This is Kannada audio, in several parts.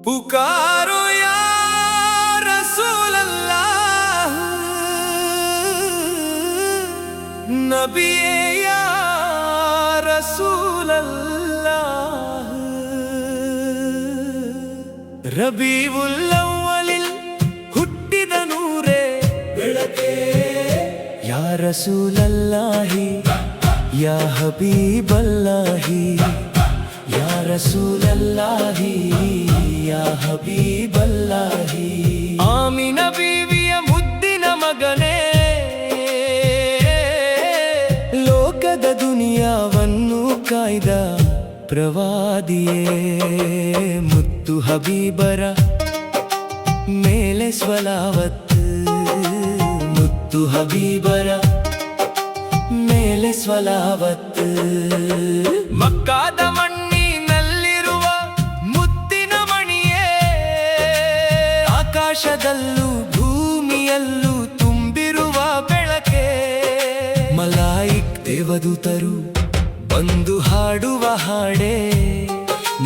पुकारो या रसूल अल्लाह, नबी या रसूल अल्लाह। रबीउल ಅವ್ವಲಿಲ್ ಹುಟ್ಟಿದ ನೂರೇ ಬೆಳಕೆ, ಯಾ ರಸೂಲ್ ಅಲ್ಲಾಹಿ ಯಾ ಹಬೀಬ್ ಅಲ್ಲಾಹಿ, ಯಾ ರಸೂಲ್ ಅಲ್ಲಾಹಿ ಯಾ ಹಬೀಬ್ ಅಲ್ಲಾಹಿ। ಆಮಿನ ಬೀವಿಯ ಮುದ್ದಿನ ಮಗನೇ, ಲೋಕದ ದುನಿಯಾವನ್ನು ಕಾಯ್ದ ಪ್ರವಾದಿಯೇ, ಮುತ್ತು ಹಬೀಬರ ಮೇಲೆ ಸ್ವಲಾವತ್, ಮುತ್ತು ಹಬೀಬರ ಮೇಲೆ ಸ್ವಲಾವತ್। ಮಕ್ಕಾದ ಮಣ್ಣಿನಲ್ಲಿರುವ ಮುತ್ತಿನ ಮಣಿಯೇ, ಆಕಾಶದಲ್ಲೂ ಭೂಮಿಯಲ್ಲೂ ತುಂಬಿರುವ ಬೆಳಕೆ, ಮಲಾಯಿಕ್ ದೇವದೂತರು ಬಂದು ಹಾಡುವ ಹಾಡೇ,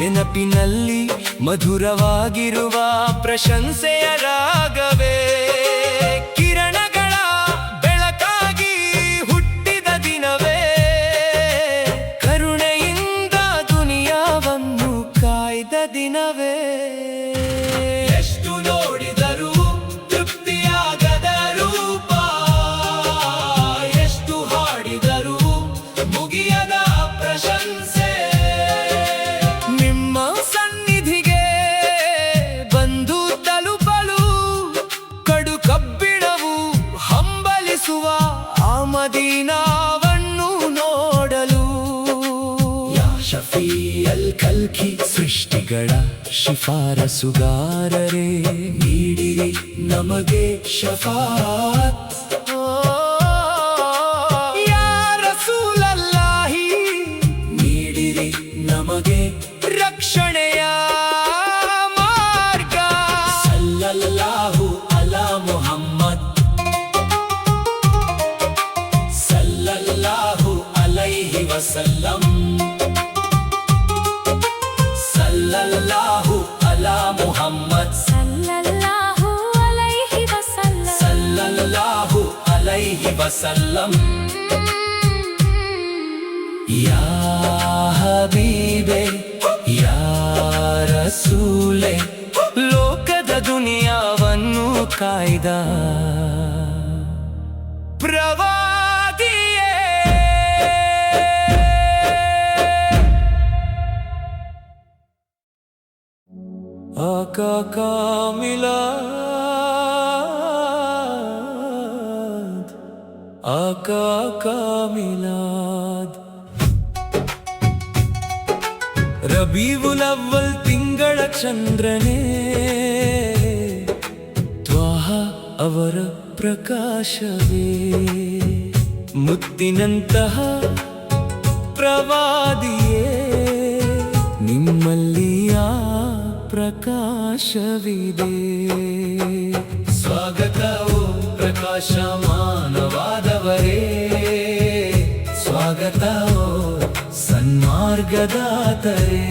ನೆನಪಿನಲ್ಲಿ ಮಧುರವಾಗಿರುವ ಪ್ರಶಂಸೆಯ ರಾಗವೇ, ಕಿರಣಗಳ ಬೆಳಕಾಗಿ ಹುಟ್ಟಿದ ದಿನವೇ, ಕರುಣೆಯಿಂದ ದುನಿಯಾವನ್ನು ಕಾಯ್ದ ದಿನವೇ। ಎಷ್ಟು ನೋಡಿದರೂ ತೃಪ್ತಿಯಾಗದ ರೂಪ, ಎಷ್ಟು ಹಾಡಿದರೂ ಮುಗಿಯದ ಪ್ರಶಂಸೆ, ನಿಮ್ಮ ಸನ್ನಿಧಿಗೆ ಬಂದು ತಲುಪಲು ಕಡು ಕಬ್ಬಿಣವು ಹಂಬಲಿಸುವ ಆ ಮದೀನಾವನ್ನು ನೋಡಲು। ಯಾ ಶಫೀ ಅಲ್ ಕಲ್ಕಿ, ಸೃಷ್ಟಿಗಳ ಶಿಫಾರಸುಗಾರರೇ, ನೀಡಿರಿ ನಮಗೆ ಶಫಾತ್। ಯಾ ರಸೂಲ್ ಅಲ್ಲಾಹಿ, ನೀಡಿರಿ ನಮಗೆ ರಕ್ಷಣೆಯ ಮಾರ್ಗ। ಸಲ್ಲಲ್ಲಾಹು ಅಲಾ ಮುಹಮ್ಮದ್, ಸಲ್ಲಲ್ಲಾಹು ಅಲೈಹಿ ವಸಲ್ಲಂ, ಸಲ್ಲಲ್ಲಾಹು ಅಲಾ ಮುಹಮ್ಮದ್, ಸಲ್ಲಲ್ಲಾಹು ಅಲೈಹಿ ವಸಲ್ಲಂ, ಸಲ್ಲಲ್ಲಾಹು ಅಲೈಹಿ ವಸಲ್ಲಂ। ಯಾ ಹಬೀಬೆ ಯಾ ರಸೂಲೆ, ಲೋಕದ ದುನಿಯಾವನ್ನು ಕಾಯ್ದ ಪ್ರವಾದಿಯೇ। ಆಕಾ ಕಾ ಮಿಲಾದ್, ಆಕಾ ಕಾ ಮಿಲಾದ್। ರಬೀವುಲ್ ಅವ್ವಲ್ ತಿಂಗಳ ಚಂದ್ರನೇ, ತ್ವಾಹ ಅವರ ಪ್ರಕಾಶವೇ, ಮುತ್ತಿನಂತಹ ಪ್ರವಾದಿಯೇ, ನಿಮ್ಮಲ್ಲಿ ಆ ಪ್ರಕಾಶವಿದೆ। ಸ್ವಾಗತವು ಪ್ರಕಾಶಮಾನವಾದವರೇ, ಸ್ವಾಗತವು ಸನ್ಮಾರ್ಗದಾತರೇ।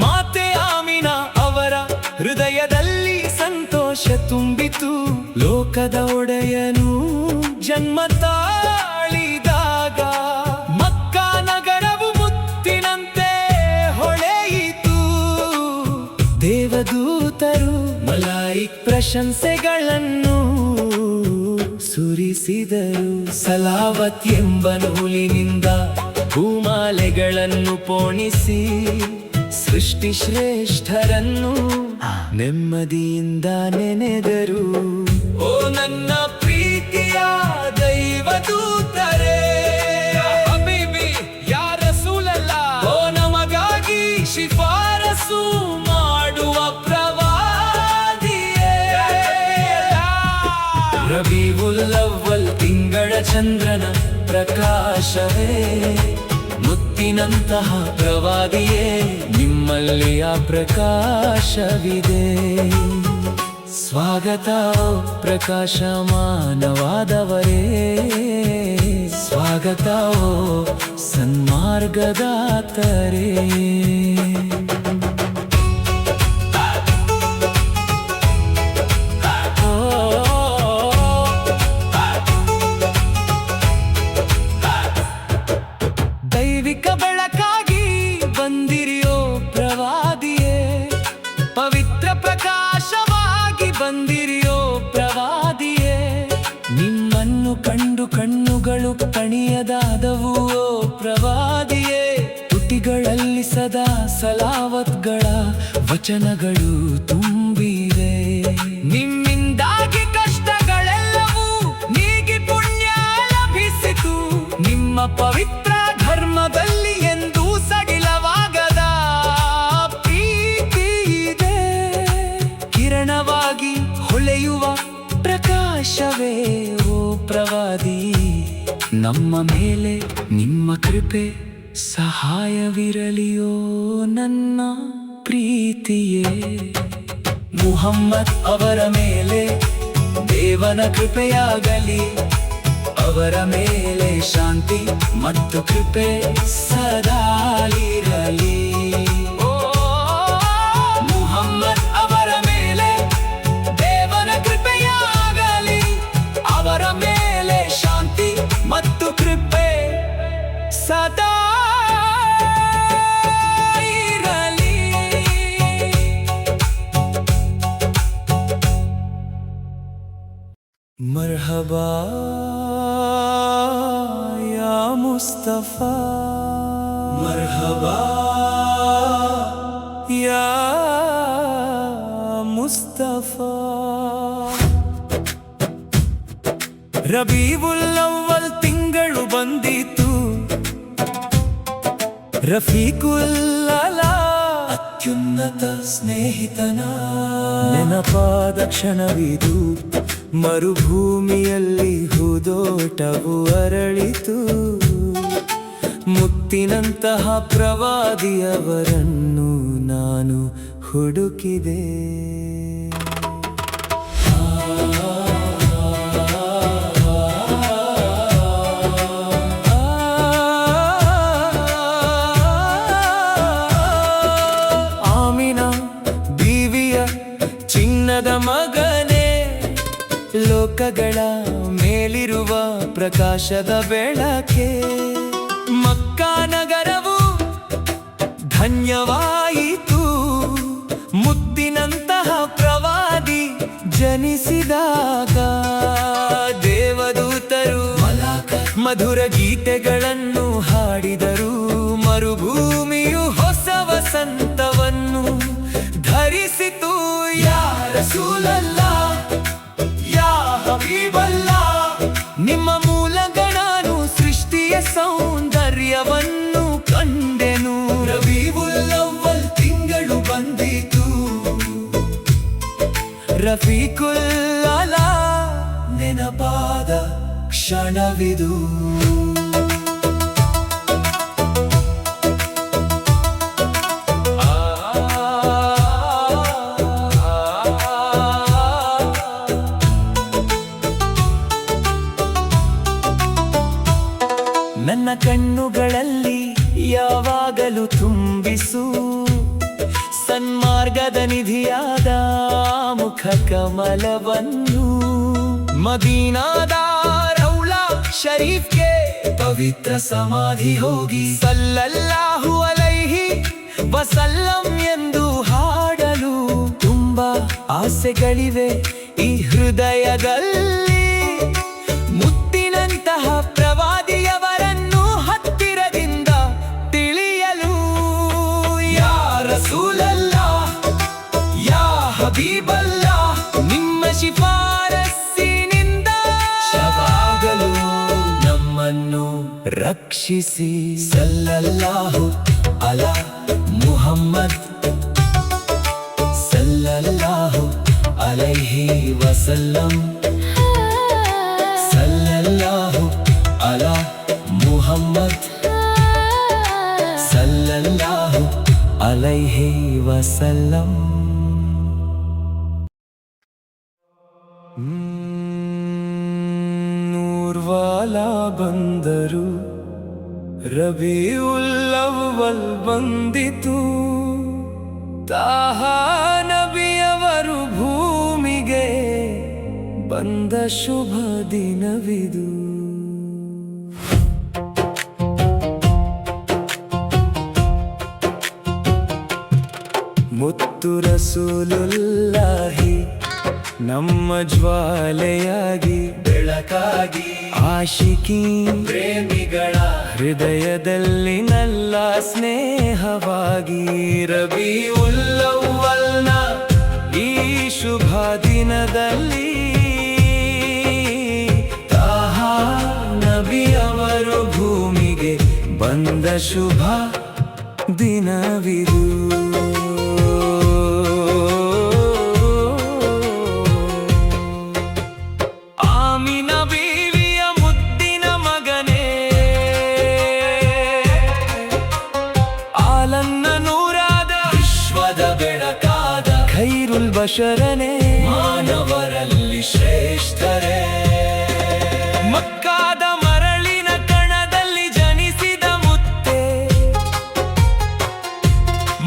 ಮಾತೆ ಆಮಿನಾ ಅವರ ಹೃದಯದಲ್ಲಿ ಸಂತೋಷ ತುಂಬಿತು, ಲೋಕದ ಒಡೆಯನು ಜನ್ಮ ತಾಳಿದಾಗ, ಮಕ್ಕಾ ನಗರವು ಮುತ್ತಿನಂತೆ ಹೊಳೆಯಿತು, ದೇವದೂತರು ಮಲಾಯಿಕ್ ಪ್ರಶಂಸೆಗಳನ್ನು ಸುರಿಸಿದರು, ಸಲಾವತ್ ಎಂಬ ನೂಲಿನಿಂದ ಭೂಮಾಲೆಗಳನ್ನು ಪೋಣಿಸಿ, ಸೃಷ್ಟಿ ಶ್ರೇಷ್ಠರನ್ನು ನೆಮ್ಮದಿಯಿಂದ ನೆನೆದರು। ಓ ನನ್ನ ಪ್ರೀತಿಯ ದೈವದೂತರೇ, ಹಬೀಬಿ ಯಾ ರಸೂಲ್ ಅಲ್ಲಾಹ್, ಓ ನಮಗಾಗಿ ಶಿಫಾರಸು ಮಾಡುವ ಪ್ರವಾದಿಯೇ। ರಬೀವುಲ್ ಅವ್ವಲ್ ತಿಂಗಳ ಚಂದ್ರನ ಪ್ರಕಾಶವೇ, ಮುತ್ತು ಮುತ್ತಿನಂತಹ ಪ್ರವಾದಿಯೇ, ನಿಮ್ಮಲ್ಲಿ ಆ ಪ್ರಕಾಶವಿದೆ. ಸ್ವಾಗತ ಪ್ರಕಾಶಮಾನವಾದವರೇ, ಸ್ವಾಗತ ಸನ್ಮಾರ್ಗದಾತರೇ. ದೈವಿಕ ಬೆಳಕಾಗಿ ಬಂದಿರಿಯೋ ಪ್ರವಾದಿಯೇ, ಪವಿತ್ರ ಪ್ರಕಾಶವಾಗಿ ಬಂದಿರಿಯೋ ಪ್ರವಾದಿಯೇ. ನಿಮ್ಮನ್ನು ಕಂಡು ಕಣ್ಣುಗಳು ಕಣಿಯದಾದವು ಓ ಪ್ರವಾದಿಯೇ. ತುಟಿಗಳಲ್ಲಿ ಸದಾ ಸಲಾವತ್ಗಳ ವಚನಗಳು ತುಂಬಿವೆ. ನಿಮ್ಮಿಂದಾಗಿ ಕಷ್ಟಗಳೆಲ್ಲವೂ ನೀಗಿ ಪುಣ್ಯ ಲಭಿಸಿತು. ನಿಮ್ಮ ಪವಿತ್ರ ಧರ್ಮದಲ್ಲಿ ಎಂದೂ ಸಡಿಲವಾಗದ ಪ್ರೀತಿ ಇದೆ. ಕಿರಣವಾಗಿ ಹೊಳೆಯುವ ಪ್ರಕಾಶವೇ ಓ ಪ್ರವಾದಿ, ನಮ್ಮ ಮೇಲೆ ನಿಮ್ಮ ಕೃಪೆ ಸಹಾಯವಿರಲಿಯೋ ನನ್ನ ಪ್ರೀತಿಯೇ. ಮುಹಮ್ಮದ್ ಅವರ ಮೇಲೆ ದೇವನ ಕೃಪೆಯಾಗಲಿ, ಅವರ ಮೇಲೆ ಶಾಂತಿ ಮತ್ತು ಕೃಪೆ ಸದಾ ಇರಲಿ. ಮುಹಮ್ಮದ್ ಅವರ ಮೇಲೆ ದೇವನ ಕೃಪೆಯಾಗಲಿ, ಅವರ ಮೇಲೆ ಶಾಂತಿ ಮತ್ತು ಕೃಪೆ ಸದಾ ಇರಲಿ. ಮರ್ಹಬಾ ಯಾ ಮುಸ್ತಫಾ, ಮರ್ಹಬಾ ಯಾ ಮುಸ್ತಫಾ. ರಬೀವುಲ್ ಅವ್ವಲ್ ತಿಂಗಳು ಬಂದಿತು, ರಫೀಕುಲ್ ಅಲಾ ಅತ್ಯುನ್ನತ ಸ್ನೇಹಿತನ ನೆನಪಾದ ಕ್ಷಣವಿದು. ಮರುಭೂಮಿಯಲ್ಲಿ ಹೂದೋಟವು ಅರಳಿತು. ಮುತ್ತಿನಂತಹ ಪ್ರವಾದಿಯವರನ್ನು ನಾನು ಹುಡುಕಿದೆ. ಆಮಿನಾ ಬೀವಿಯ ಚಿನ್ನದ ಮಗನೇ, ಲೋಕಗಳ ಮೇಲಿರುವ ಪ್ರಕಾಶದ ಬೆಳಕೆ. ಮಕ್ಕಾ ನಗರವು ಧನ್ಯವಾಯಿತು, ಮುತ್ತಿನಂತಹ ಪ್ರವಾದಿ ಜನಿಸಿದಾಗ. ದೇವದೂತರು ಮಧುರ ಗೀತೆಗಳನ್ನು ಹಾಡಿದರು. ಮರುಭೂಮಿಯು ಹೊಸ ವಸಂತವನ್ನು ಧರಿಸಿತು. ಯಾ ರಸೂಲಲ್ಲಾ ಯಾ ಹಬೀಬಲ್ಲಾ, ನಿಮ್ಮ ಮೂಲಕ ನಾನು ಸೃಷ್ಟಿಯ ಸೌಂದರ್ಯವನ್ನು ಕಂಡೆನು. ರಬೀವುಲ್ ಅವ್ವಲ್ ತಿಂಗಳು ಬಂದಿತು, ರಫೀಕುಲ್ ಅಲಾ ನೆನಪಾದ ಕ್ಷಣವಿದು. ನನ್ನ ಕಣ್ಣುಗಳಲ್ಲಿ ಯಾವಾಗಲೂ ತುಂಬಿಸು ಸನ್ಮಾರ್ಗದ ನಿಧಿಯಾದ ಮುಖ ಕಮಲವನ್ನು. ಮದೀನಾದ ರೌಲಾ ಶರೀಫ್ಗೆ ಪವಿತ್ರ ಸಮಾಧಿ ಹೋಗಿ ಸಲ್ಲಲ್ಲಾಹು ಅಲೈಹಿ ವಸಲ್ಲಂ ಎಂದು ಹಾಡಲು ತುಂಬಾ ಆಸೆಗಳಿವೆ ಈ ಹೃದಯದಲ್ಲಿ. ಮುತ್ತಿನಂತಹ ಪ್ರವಾದಿಯವರನ್ನು ಹತ್ತಿರದಿಂದ ತಿಳಿಯಲು. ಯಾ ರಸೂಲಲ್ಲಾ ಯಾ ಹಬೀಬಲ್ಲಾ, ನಿಮ್ಮ ಶಿಫಾರಸ್ಸಿನಿಂದ ಶವಾಗಲು ನಮ್ಮನ್ನು ರಕ್ಷಿಸಿ. ಸಲ್ಲಲ್ಲಾಹು ಅಲಾ ಮುಹಮ್ಮದ್ ಸಲ್ಲಲ್ಲಾಹು ಅಲೈಹಿ ವಸಲ್ಲಂ. ಸಲ್ಲಲ್ಲಾಹು ಅಲಾ ಮುಹಮ್ಮದ್ अलैहि वसल्लम। नूरवाला बंदरू रबीउल ಅವ್ವಲ್ ಬಂದಿತು, ತಾಹ ನಬಿಯವರು ಭೂಮಿಗೆ ಬಂದ ಶುಭ ದಿನವಿದು. ಮುತ್ತು ರಸೂಲುಲ್ಲಾಹಿ ನಮ್ಮ ಜ್ವಾಲೆಯಾಗಿ ಬೆಳಕಾಗಿ ಆಶಿಕಿ ಪ್ರೇಮಿಗಳ ಹೃದಯದಲ್ಲಿ ನಲ್ಲ ಸ್ನೇಹವಾಗಿ ರಬೀಉಲ್ ಅವ್ವಲ್ನ ಈ ಶುಭ ದಿನದಲ್ಲಿ ತಾಹ ನಬಿಯವರು ಭೂಮಿಗೆ ಬಂದ ಶುಭ ದಿನವಿದು. ಖೈರುಲ್ ಬಶರನೇ ಮಾನವರಲ್ಲಿ ಶ್ರೇಷ್ಠರೇ, ಮಕ್ಕಾದ ಮರಳಿನ ಕಣದಲ್ಲಿ ಜನಿಸಿದ ಮುತ್ತೆ,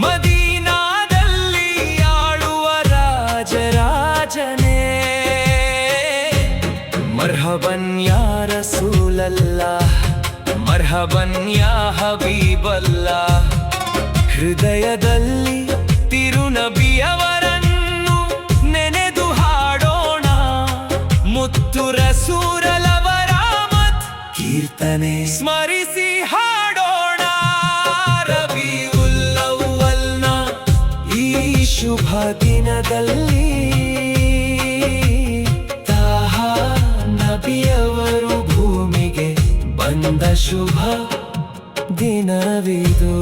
ಮದೀನಾದಲ್ಲಿ ಆಳುವ ರಾಜರಾಜನೇ. ಮರ್ಹಬನ್ ಯಾ ರಸೂಲಲ್ಲಾಹ್, ಮರ್ಹಬನ್ ಯಾ ಹಬೀಬಲ್ಲಾಹ್. ಹೃದಯದಲ್ಲಿ ತಿರುನಬಿಯವರನ್ನು ನೆನೆದು ಹಾಡೋಣ, ಮುತ್ತು ರಸೂಲರವರ ಮತ್ ಕೀರ್ತನೆ ಸ್ಮರಿಸಿ ಹಾಡೋಣ. ರಬೀಉಲ್ ಅವ್ವಲ್ನ ಈ ಶುಭ ದಿನದಲ್ಲಿ ತಾಹ ನಬಿಯವರು ಭೂಮಿಗೆ ಬಂದ ಶುಭ ದಿನವಿದು.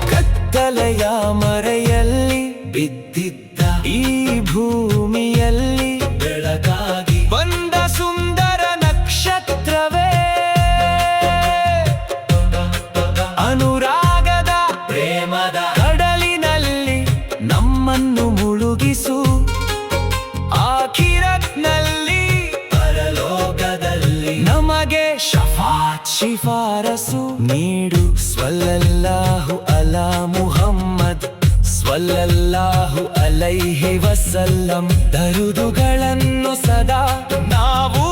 ಕತ್ತಲೆಯ ಮರೆಯಲ್ಲಿ ಬಿದ್ದಿದ್ದ ಈ ಭೂಮಿಯಲ್ಲಿ ಬೆಳಕಾಗಿ ಬಂದ ಸುಂದರ ನಕ್ಷತ್ರವೇ, ಅನುರಾಗದ ಪ್ರೇಮದ ಕಡಲಿನಲ್ಲಿ ನಮ್ಮನ್ನು ಮುಳುಗಿಸು, ಆಖಿರತ್ನಲ್ಲಿ ಪರಲೋಕದಲ್ಲಿ ನಮಗೆ ಶಫಾತ್ ಶಿಫಾರಸು ನೀಡು. ಸ್ವಲ್ಲಲ್ಲಾಹು ಅಲಾ ಮುಹಮ್ಮದ್ ಸ್ವಲ್ಲಲ್ಲಾಹು ಅಲೈಹಿ ವಸಲ್ಲಂ. ದರುದುಗಳನ್ನು ಸದಾ ನಾವು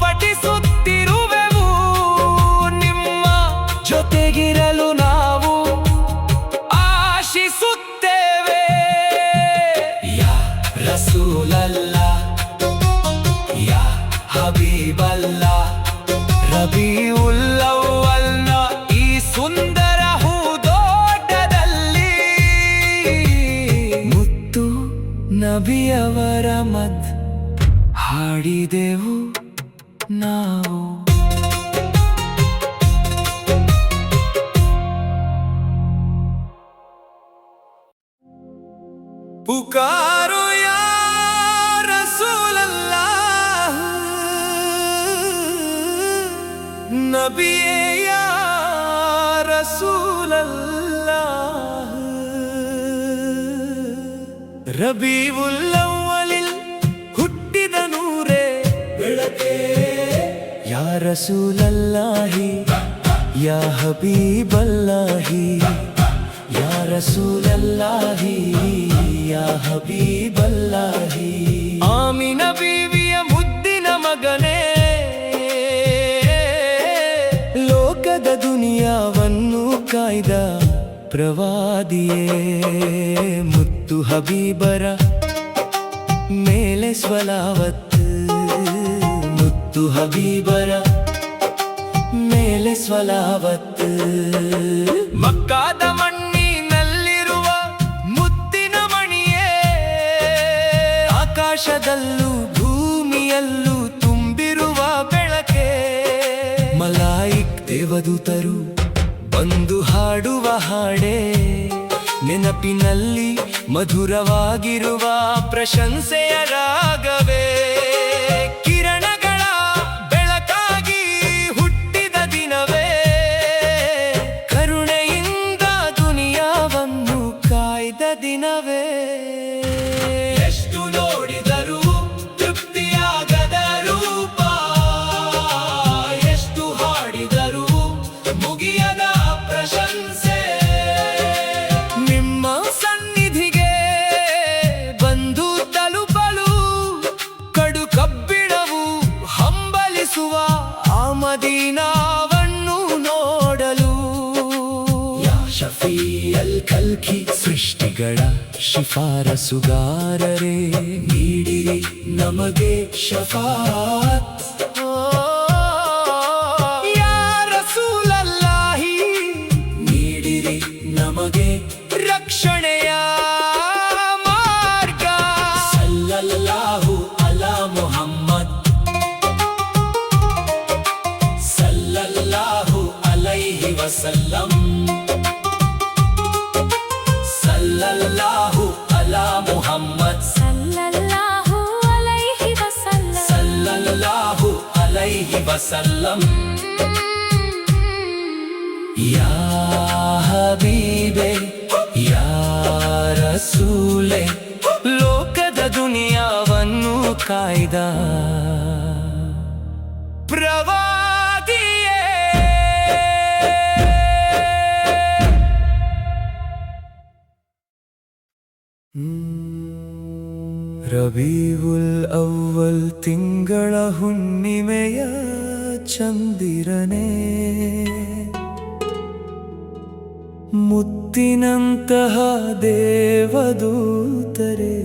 ಪಠಿಸುತ್ತಿರುವೆವು, ನಿಮ್ಮ ಜೊತೆಗಿರಲು ನಾವು ಆಶಿಸುತ್ತೇವೆ. ಯಾ ರಸೂಲಲ್ಲಾಹ್, ಯಾ ಹಬೀಬಲ್ಲಾಹ್. ರಬೀಉಲ್ ಅವ್ವಲ್ನ ಈ ಸುಂದರ ಹೂದೋಟದಲ್ಲಿ ಮುತ್ತು ನಬಿಯವರ ಮದ್ ಹಾಡಿದೆವು ನಾವು. पुकारो या रसूल अल्लाह, नबी या रसूल अल्लाह. रबीउल ಅವ್ವಲಿಲ್ ಹುಟ್ಟಿದ ನೂರೇ ಬೆಳಕೆ, ಯಾ ರಸೂಲಲ್ಲಾಹಿ ಯಾ ಹಬೀಬಲ್ಲಾಹಿ, ಯಾ ರಸೂಲಲ್ಲಾಹಿ ಯಾ ಹಬೀಬಲ್ಲಾಹಿ. ಆಮಿನ ಬೀವಿಯ ಮುದ್ದಿನ ಮಗನೇ, ಲೋಕದ ದುನಿಯಾವನ್ನು ಕಾಯ್ದ ಪ್ರವಾದಿಯೇ, ಮುತ್ತು ಹಬೀಬರ ಮೇಲೆ ಸ್ವಲಾವತ್, ಮುತ್ತು ಹಬೀಬರ ಮೇಲೆ ಸ್ವಲಾವತ್. ಮಕ್ಕಾದ ಮಣ್ಣಿನಲ್ಲಿರುವ ಮುತ್ತಿನ ಮಣಿಯೇ, ಆಕಾಶದಲ್ಲೂ ಭೂಮಿಯಲ್ಲೂ ತುಂಬಿರುವ ಬೆಳಕೆ. ಮಲಾಯಿಕ್ ದೇವದೂತರು ಬಂದು ಹಾಡುವ ಹಾಡೇ ನೆನಪಿನಲ್ಲಿ ಮಧುರವಾಗಿರುವ ಪ್ರಶಂಸೆಯ ರಾಗವೇ. ಕಿರಣಗಳ ಬೆಳಕಾಗಿ ಹುಟ್ಟಿದ ದಿನವೇ, ಕರುಣೆಯಿಂದ ದುನಿಯಾವನ್ನು ಕಾಯ್ದ ದಿನವೇ. ಎಷ್ಟು ನೋಡಿದರೂ ತೃಪ್ತಿಯಾಗದ ರೂಪ, ಎಷ್ಟು ಹಾಡಿದರೂ ಮುಗಿಯದ ಪ್ರಶಂಸೆ. ನಿಮ್ಮ ಸನ್ನಿಧಿಗೆ ಬಂದು ತಲುಪಲು ಕಡು ಕಬ್ಬಿಣವು ಹಂಬಲಿಸುವ ಆ ಮದೀನಾವನ್ನು ನೋಡಲು. ಯಾ ಶಫೀಅಲ್ ಖಲ್ಕಿ, ಸೃಷ್ಟಿಗಳ ಶಿಫಾರಸುಗಾರರೇ, ನೀಡಿರಿ ನಮಗೆ ಶಫಾಅತ್. ಯಾ ರಸೂಲಲ್ಲಾಹಿ, ನೀಡಿರಿ ನಮಗೆ ರಕ್ಷಣೆಯ ಮಾರ್ಗ. ಸಲ್ಲಲ್ಲಾಹು ಅಲಾ ಮುಹಮ್ಮದ್, ಸಲ್ಲಲ್ಲಾಹು ಅಲೈಹಿ ವಸಲ್ಲಂ, ಸಲ್ಲಲ್ಲಾಹು ಅಲಾ ಮುಹಮ್ಮದ್, ಸಲ್ಲಲ್ಲಾಹು ಅಲೈಹಿ ವಸಲ್ಲಂ, ಸಲ್ಲಲ್ಲಾಹು ಅಲೈಹಿ ವಸಲ್ಲಂ. ಯಾ ಹಬೀಬೆ, ಯಾ ರಸೂಲೆ, ಲೋಕದ ದುನಿಯಾವನ್ನು ಕಾಯ್ದ ಪ್ರವಾದಿಯೇ. ರಬೀವುಲ್ ಅವ್ವಲ್ ತಿಂಗಳ ಹುಣ್ಣಿಮೆಯ ಚಂದಿರನೇ, ಮುತ್ತಿನಂತಹ ದೇವದೂತರೇ,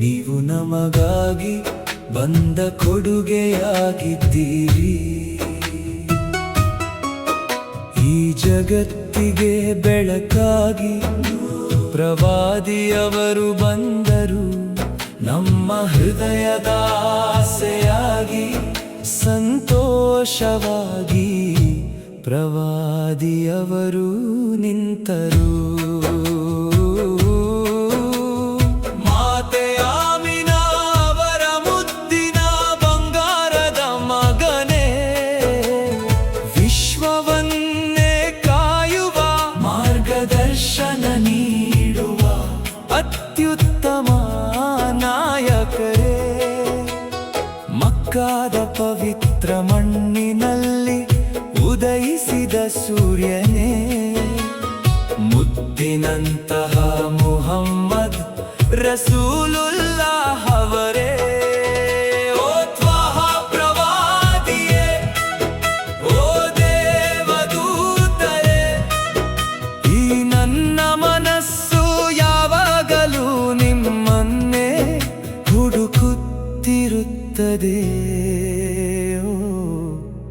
ನೀವು ನಮಗಾಗಿ ಬಂದ ಕೊಡುಗೆಯಾಗಿದ್ದೀರಿ. ಈ ಜಗತ್ತಿಗೆ ಬೆಳಕಾಗಿ ಪ್ರವಾದಿಯವರು ಬಂದರು. ನಮ್ಮ ಹೃದಯದ ಆಸೆಯಾಗಿ ಸಂತೋಷವಾಗಿ ಪ್ರವಾದಿಯವರು ನಿಂತರು. ಮಾತೆ ಆಮಿನಾ ಅವರ ಮುದ್ದಿನ ಬಂಗಾರದ ಮಗನೇ, ವಿಶ್ವವನ್ನೇ ಕಾಯುವ ಮಾರ್ಗದರ್ಶನ ನೀಡುವ ಅತ್ಯುತ್ತಮ ನಾಯಕರೇ. ಮಕ್ಕಾದ ಪವಿತ್ರ ಮಣ್ಣಿನಲ್ಲಿ ಉದಯಿಸಿದ ಸೂರ್ಯನೇ, ಮುದ್ದಿನಂತಹ ಮುಹಮ್ಮದ್ ರಸೂಲುಲ್ಲಾಹ್ ಅವರೇ. ಓ ತ್ವಾಹ ಪ್ರವಾದಿಯೇ, ಓ ದೇವದೂತರೇ, ಈ ನನ್ನ ಮನಸ್ಸು ಯಾವಾಗಲೂ ನಿಮ್ಮನ್ನೇ ಹುಡುಕುತ್ತಿರುತ್ತದೆ. ಓ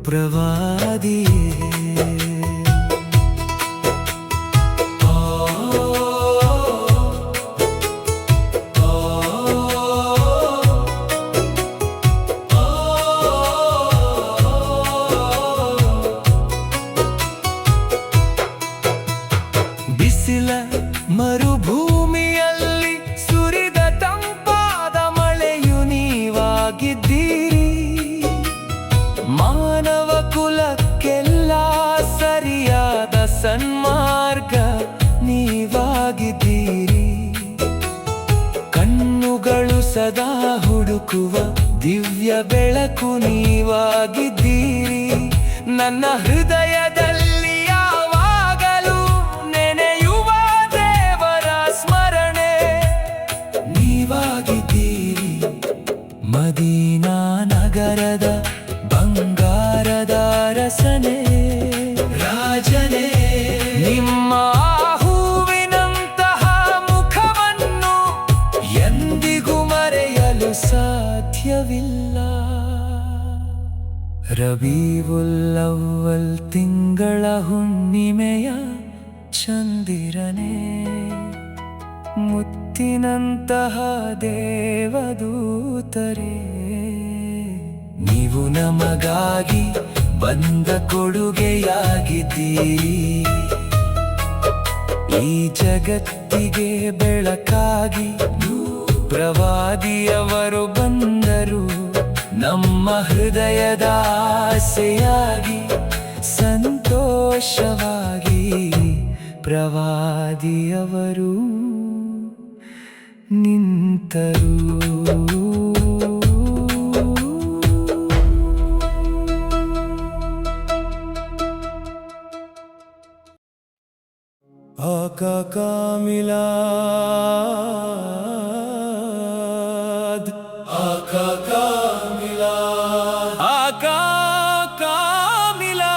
ಪ್ರವಾದಿಯೇ. ಬಿಸಿಲ ಮರುಭೂಮಿಯಲ್ಲಿ ಸುರಿದ ತಂಪಾದ ಮಳೆಯು ನೀವಾಗಿದ್ದೀರಿ. ಮಾನವ ಕುಲಕ್ಕೆಲ್ಲ ಸರಿಯಾದ ಸನ್ಮಾರ್ಗ ನೀವಾಗಿದ್ದೀರಿ. ಕಣ್ಣುಗಳು ಸದಾ ಹುಡುಕುವ ದಿವ್ಯ ಬೆಳಕು ನೀವಾಗಿದ್ದೀರಿ. ನನ್ನ ಹೃದಯದಲ್ಲಿ ಯಾವಾಗಲೂ ನೆನೆಯುವ ದೇವರ ಸ್ಮರಣೆ ನೀವಾಗಿದ್ದೀರಿ. ಮದೀನಾ ನಗರದ ಬಂಗಾರದ ಅರಸನೇ, ರಾಜನೇ, ನಿಮ್ಮ ಹೂವಿನಂತಹ ಮುಖವನ್ನು ಎಂದಿಗೂ ಮರೆಯಲು ಸಾಧ್ಯವಿಲ್ಲ. ರಬೀವುಲ್ ಅವ್ವಲ್ ತಿಂಗಳ ಹುಣ್ಣಿಮೆಯ ಚಂದಿರನೇ, ಮುತ್ತಿನಂತಹ ದೇವದೂತರೇ, ನೀವು ನಮಗಾಗಿ ಬಂದ ಕೊಡುಗೆಯಾಗಿದ್ದೀರಿ. ಈ ಜಗತ್ತಿಗೆ ಬೆಳಕಾಗಿ ಪ್ರವಾದಿಯವರು ಬಂದರು. ನಮ್ಮ ಹೃದಯದ ಆಸೆಯಾಗಿ ಸಂತೋಷವಾಗಿ ಪ್ರವಾದಿಯವರು ನಿಂತರು. आका मिलाद, आका का मिलाद, आका का मिलाद.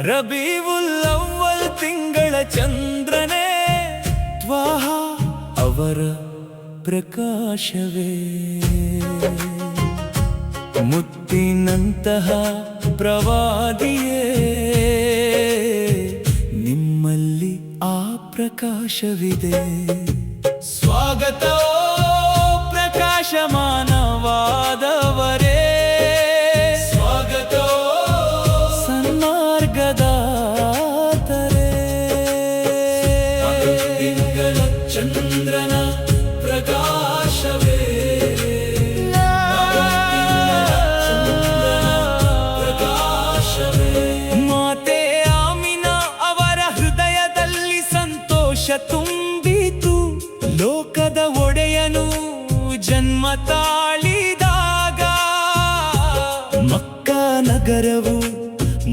ರಬೀವುಲ್ ಅವ್ವಲ್ ತಿಂಗಳ ಚಂದ್ರನೇ ತ್ವಾಹ ಅವರ ಪ್ರಕಾಶವೇ. ಮುತ್ತಿನಂತಹ ಪ್ರವಾದಿಯೇ, ನಿಮ್ಮಲ್ಲಿ ಆ ಪ್ರಕಾಶವಿದೆ. ಸ್ವಾಗತ ಪ್ರಕಾಶಮಾನವಾದವರೇ, ಸ್ವಾಗತ ಸನ್ಮಾರ್ಗದಾತರೇ. ತಿಂಗಳ ಚಂದ್ರನ ಪ್ರಕಾಶವೇ, ತುಂಬಿತು. ಲೋಕದ ಒಡೆಯನು ಜನ್ಮ ತಾಳಿದಾಗ ಮಕ್ಕಾ ನಗರವು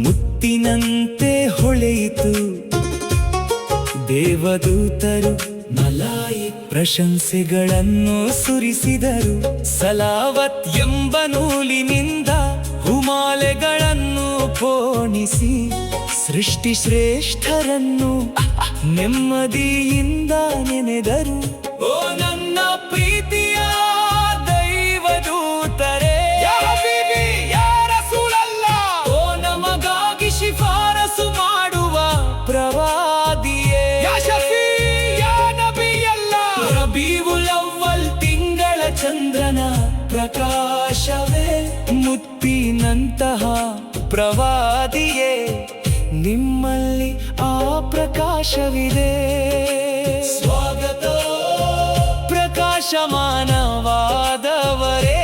ಮುತ್ತಿನಂತೆ ಹೊಳೆಯಿತು. ದೇವದೂತರು ಮಲಾಯಿ ಪ್ರಶಂಸೆಗಳನ್ನು ಸುರಿಸಿದರು. ಸಲಾವತ್ ಎಂಬ ನೂಲಿನಿಂದ ಹುಮಾಲೆಗಳನ್ನು ಪೋಣಿಸಿ ಸೃಷ್ಟಿ ಶ್ರೇಷ್ಠರನ್ನು ನೆಮ್ಮದಿಯಿಂದ ನೆನೆದರು. ಓ ನನ್ನ ಪ್ರೀತಿಯ ದೈವದೂತರೇ, ಯಾ ಹಬೀಬಿ ಯಾ ರಸೂಲಲ್ಲಾಹ್, ಓ ನಮಗಾಗಿ ಶಿಫಾರಸು ಮಾಡುವ ಪ್ರವಾದಿಯೇ, ಯಾ ಶಫೀ ಯಾ ನಬಿಯಲ್ಲಾಹ್. ರಬೀವುಲ್ ಅವ್ವಲ್ ತಿಂಗಳ ಚಂದ್ರನ ಪ್ರಕಾಶವೇ, ಮುತ್ತಿನಂತಹ ಪ್ರವಾದಿಯೇ, ನಿಮ್ಮಲ್ಲಿ ಆ ಪ್ರಕಾಶವಿದೆ. ಸ್ವಾಗತ ಪ್ರಕಾಶಮಾನವಾದವರೇ,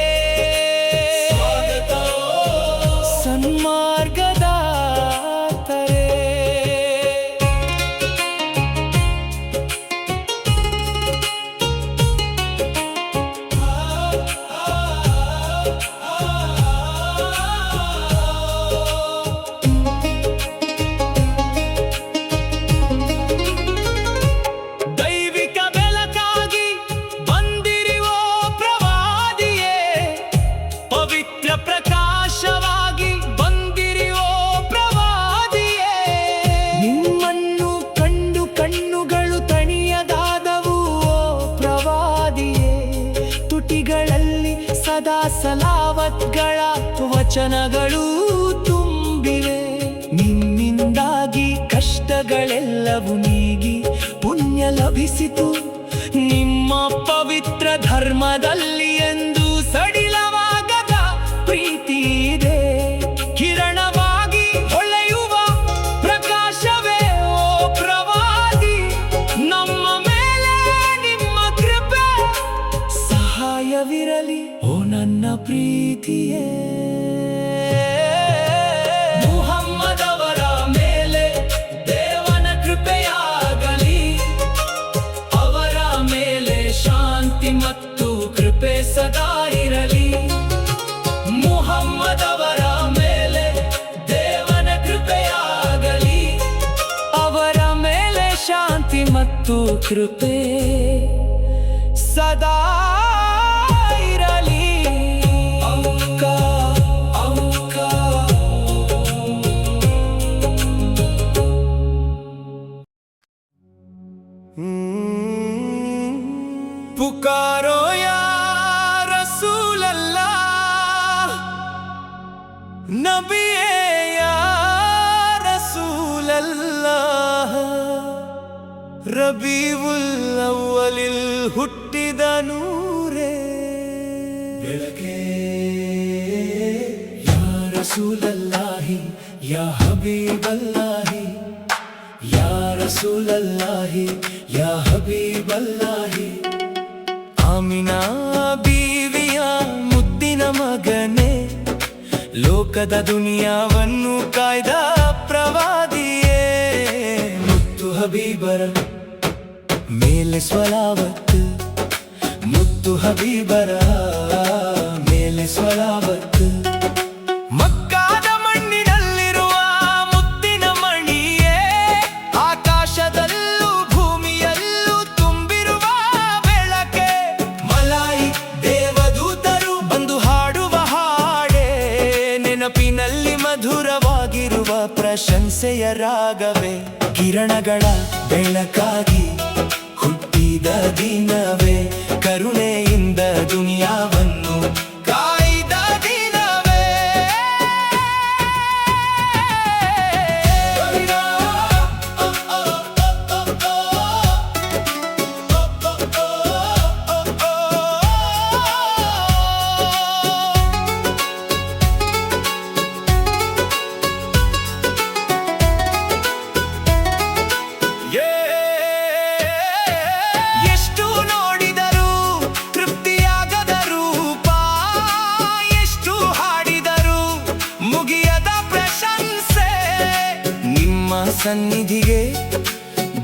ಸ್ವಾಗತ ಸನ್ಮಾರ್ಗದಾತರೇ. ಪ್ರಕಾಶವಾಗಿ ಬಂದಿರಿಯೋ ಪ್ರವಾದಿಯೇ, ನಿಮ್ಮನ್ನು ಕಂಡು ಕಣ್ಣುಗಳು ತಣಿಯದಾದವು ಓ ಪ್ರವಾದಿಯೇ. ತುಟಿಗಳಲ್ಲಿ ಸದಾ ಸಲಾವತ್ಗಳ ವಚನಗಳು ತುಂಬಿವೆ. ನಿಮ್ಮಿಂದಾಗಿ ಕಷ್ಟಗಳೆಲ್ಲವೂ ನೀಗಿ ಪುಣ್ಯ ಲಭಿಸಿತು. ನಿಮ್ಮ ಪವಿತ್ರ ಧರ್ಮದಲ್ಲಿ ಎಂದು ಸಡಿಲವಾಗದ ಪ್ರೀತಿ ಇದೆ. ಕಿರಣವಾಗಿ ಹೊಳೆಯುವ ಪ್ರಕಾಶವೇ ಓ ಪ್ರವಾದಿ, ನಮ್ಮ ಮೇಲೆ ನಿಮ್ಮ ಕೃಪೆ ಸಹಾಯವಿರಲಿ ಓ ನನ್ನ ಪ್ರೀತಿಯೇ. ಮುಹಮ್ಮದವರ ಮೇಲೆ ದೇವನ ಕೃಪೆಯಾಗಲಿ, ಅವರ ಮೇಲೆ ಶಾಂತಿ ಮತ್ತು ಕೃಪೆ ಸದಾ ಇರಲಿ. ಮುಹಮ್ಮದವರ ಮೇಲೆ ದೇವನ ಕೃಪೆಯಾಗಲಿ, ಅವರ ಮೇಲೆ ಶಾಂತಿ ಮತ್ತು ಕೃಪೆ ಸದಾ ಇರಲಿ. पुकारो या रसूल अल्लाह, नबिये या रसूल अल्लाह. ರಬೀವುಲ್ ಅವ್ವಲಿಲ್ ಹುಟ್ಟಿದ ನೂರೇ, ಬೆಳಕೆ रसूलल्लाहि या हबीबल्लाहि या रसूलल्लाहि या हबीबल्लाहि ಆಮಿನಾ ಬೀವಿಯ ಮುದ್ದಿನ ಮಗನೇ ಲೋಕದ ದುನಿಯಾವನ್ನು ಕಾಯ್ದ ಪ್ರವಾದಿಯೇ ಮುತ್ತು ಹಬೀಬರ ಮೇಲೆ ಸ್ವಲಾವತ್ತು ಮುತ್ತು ಹಬೀಬರ ಮೇಲೆ ಸ್ವಲಾವತ್ತು ಮಕ್ಕಾದ ಮಣ್ಣಿನಲ್ಲಿರುವ ಮುತ್ತಿನ ಮಣಿಯೇ ಆಕಾಶದಲ್ಲೂ ಭೂಮಿಯಲ್ಲೂ ತುಂಬಿರುವ ಬೆಳಕೆ ಮಲಾಯಿ ದೇವದೂತರು ಬಂದು ಹಾಡುವ ಹಾಡೇ ನೆನಪಿನಲ್ಲಿ ಮಧುರವಾಗಿರುವ ಪ್ರಶಂಸೆಯ ರಾಗವೇ ಕಿರಣಗಳ ಬೆಳಕಾಗಿ ಹುಟ್ಟಿದ ದಿನವೇ ಕರುಣೆಯಿಂದ ದುನಿಯಾವನ್ನು ಕಾಯ್ದ ದಿನವೇ ಎಷ್ಟು ನೋಡಿದರೂ ತೃಪ್ತಿಯಾಗದ ರೂಪ ಎಷ್ಟು ಹಾಡಿದರೂ ಮುಗಿಯದ ಪ್ರಶಂಸೆ ನಿಮ್ಮ ಸನ್ನಿಧಿಗೆ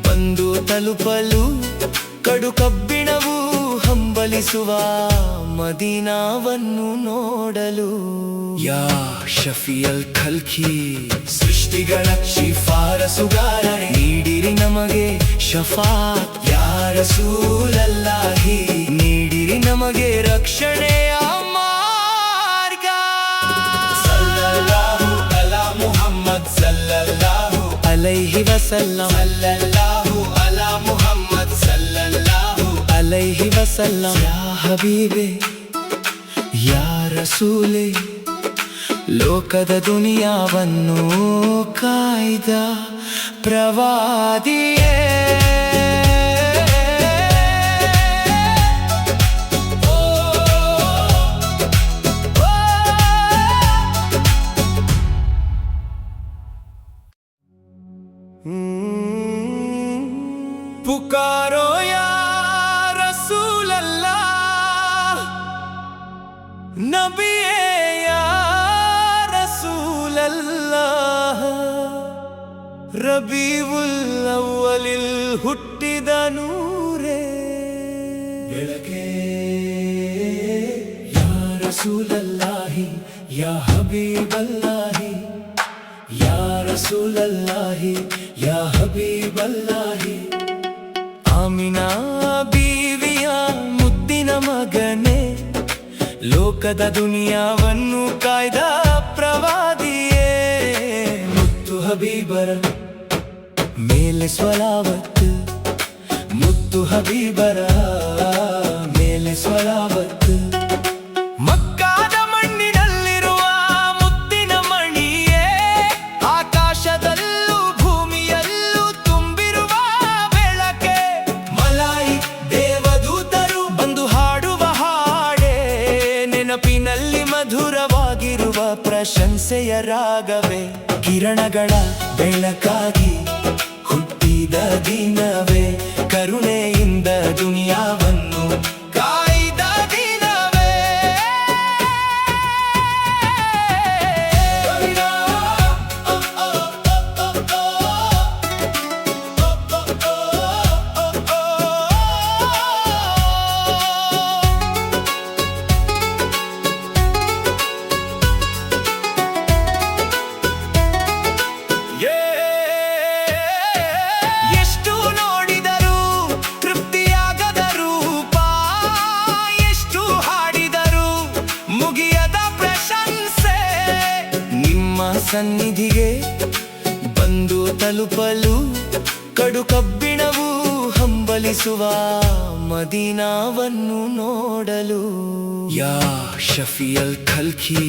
ಬಂದು ತಲುಪಲು ಕಡು ಕಬ್ಬಿಣವು ಹಂಬಲಿಸುವ ಮದೀನಾವನ್ನು ನೋಡಲು ಯಾ ಶಫಿಯಲ್ ಖಲ್ಕಿ ಸೃಷ್ಟಿಗಳ ಶಿಫಾರಸುಗಾರನೇ ನೀಡಿರಿ ನಮಗೆ ಶಫಾತ್ ಯಾ ರಸೂಲಲ್ಲಾಹಿ ನೀಡಿರಿ ನಮಗೆ ರಕ್ಷಣೆಯ ಮಾರ್ಗ ಸಲ್ಲಲ್ಲಾಹು ಅಲಾ ಮುಹಮ್ಮದ್ ಸಲ್ಲಲ್ಲಾಹು ಅಲೈಹಿ ವಸಲ್ಲಂ ಸಲ್ಲಲ್ಲಾಹು ಅಲಾ ಮುಹಮ್ಮದ್ ಸಲ್ಲಲ್ಲಾಹು ಅಲೈಹಿ ವಸಲ್ಲಂ ಯಾ ಹಬೀಬೆ ಯಾ ರಸೂಲೆ ಲೋಕದ ದುನಿಯಾವನ್ನು ಕಾಯ್ದ ಪ್ರವಾದಿಯೇ पुकारो या रसूल अल्लाह नबिये या रसूल अल्लाह रबीउल ಅವ್ವಲಿಲ್ ಹುಟ್ಟಿದ ನೂರೇ ಬೆಳಕೆ ಯಾ ರಸೂಲಲ್ಲಾಹಿ ಯಾ ಹಬೀಬಲ್ಲಾಹಿ ಯಾ ರಸೂಲಲ್ಲಾಹಿ ಯಾ ಹಬೀಬಲ್ಲಾಹಿ ಆಮಿನಾ ಬೀವಿಯ ಮುದ್ದಿನ ಮಗನೇ ಲೋಕದ ದುನಿಯಾವನ್ನು ಕಾಯ್ದ ಪ್ರವಾದಿಯೇ ಮುತ್ತು ಹಬೀಬರ ಮೇಲೆ ಸ್ವಲಾವತ್ತು ಮುತ್ತು ಹಬೀಬರ ಮೇಲೆ ಸ್ವಲಾವತ್ತು ಮಕ್ಕಾದ ಮಣ್ಣಿನಲ್ಲಿರುವ ಮುತ್ತಿನ ಮಣಿಯೇ ಆಕಾಶದಲ್ಲೂ ಭೂಮಿಯಲ್ಲೂ ತುಂಬಿರುವ ಬೆಳಕೆ ಮಲಾಯಿ ದೇವದೂತರು ಬಂದು ಹಾಡುವ ಹಾಡೇ ನೆನಪಿನಲ್ಲಿ ಮಧುರವಾಗಿರುವ ಪ್ರಶಂಸೆಯ ರಾಗವೇ ಕಿರಣಗಳ ಬೆಳಕಾಗಿ ಹುಟ್ಟಿದ ದಿನವೇ ಕರುಣೆಯಿಂದ ದುನಿಯಾವನ್ನು ಕಾಯ್ದ ದಿನವೇ ಎಷ್ಟು ನೋಡಿದರೂ ತೃಪ್ತಿಯಾಗದ ರೂಪ ಎಷ್ಟು ಹಾಡಿದರೂ ಮುಗಿಯದ ಪ್ರಶಂಸೆ ನಿಮ್ಮ ಸನ್ನಿಧಿಗೆ ಬಂದು ತಲುಪಲು ಕಡು ಕಬ್ಬಿಣವು ಹಂಬಲಿಸುವ ಮದೀನಾವನ್ನು ನೋಡಲು ಯಾ ಶಫಿಯಲ್ ಖಲ್ಕಿ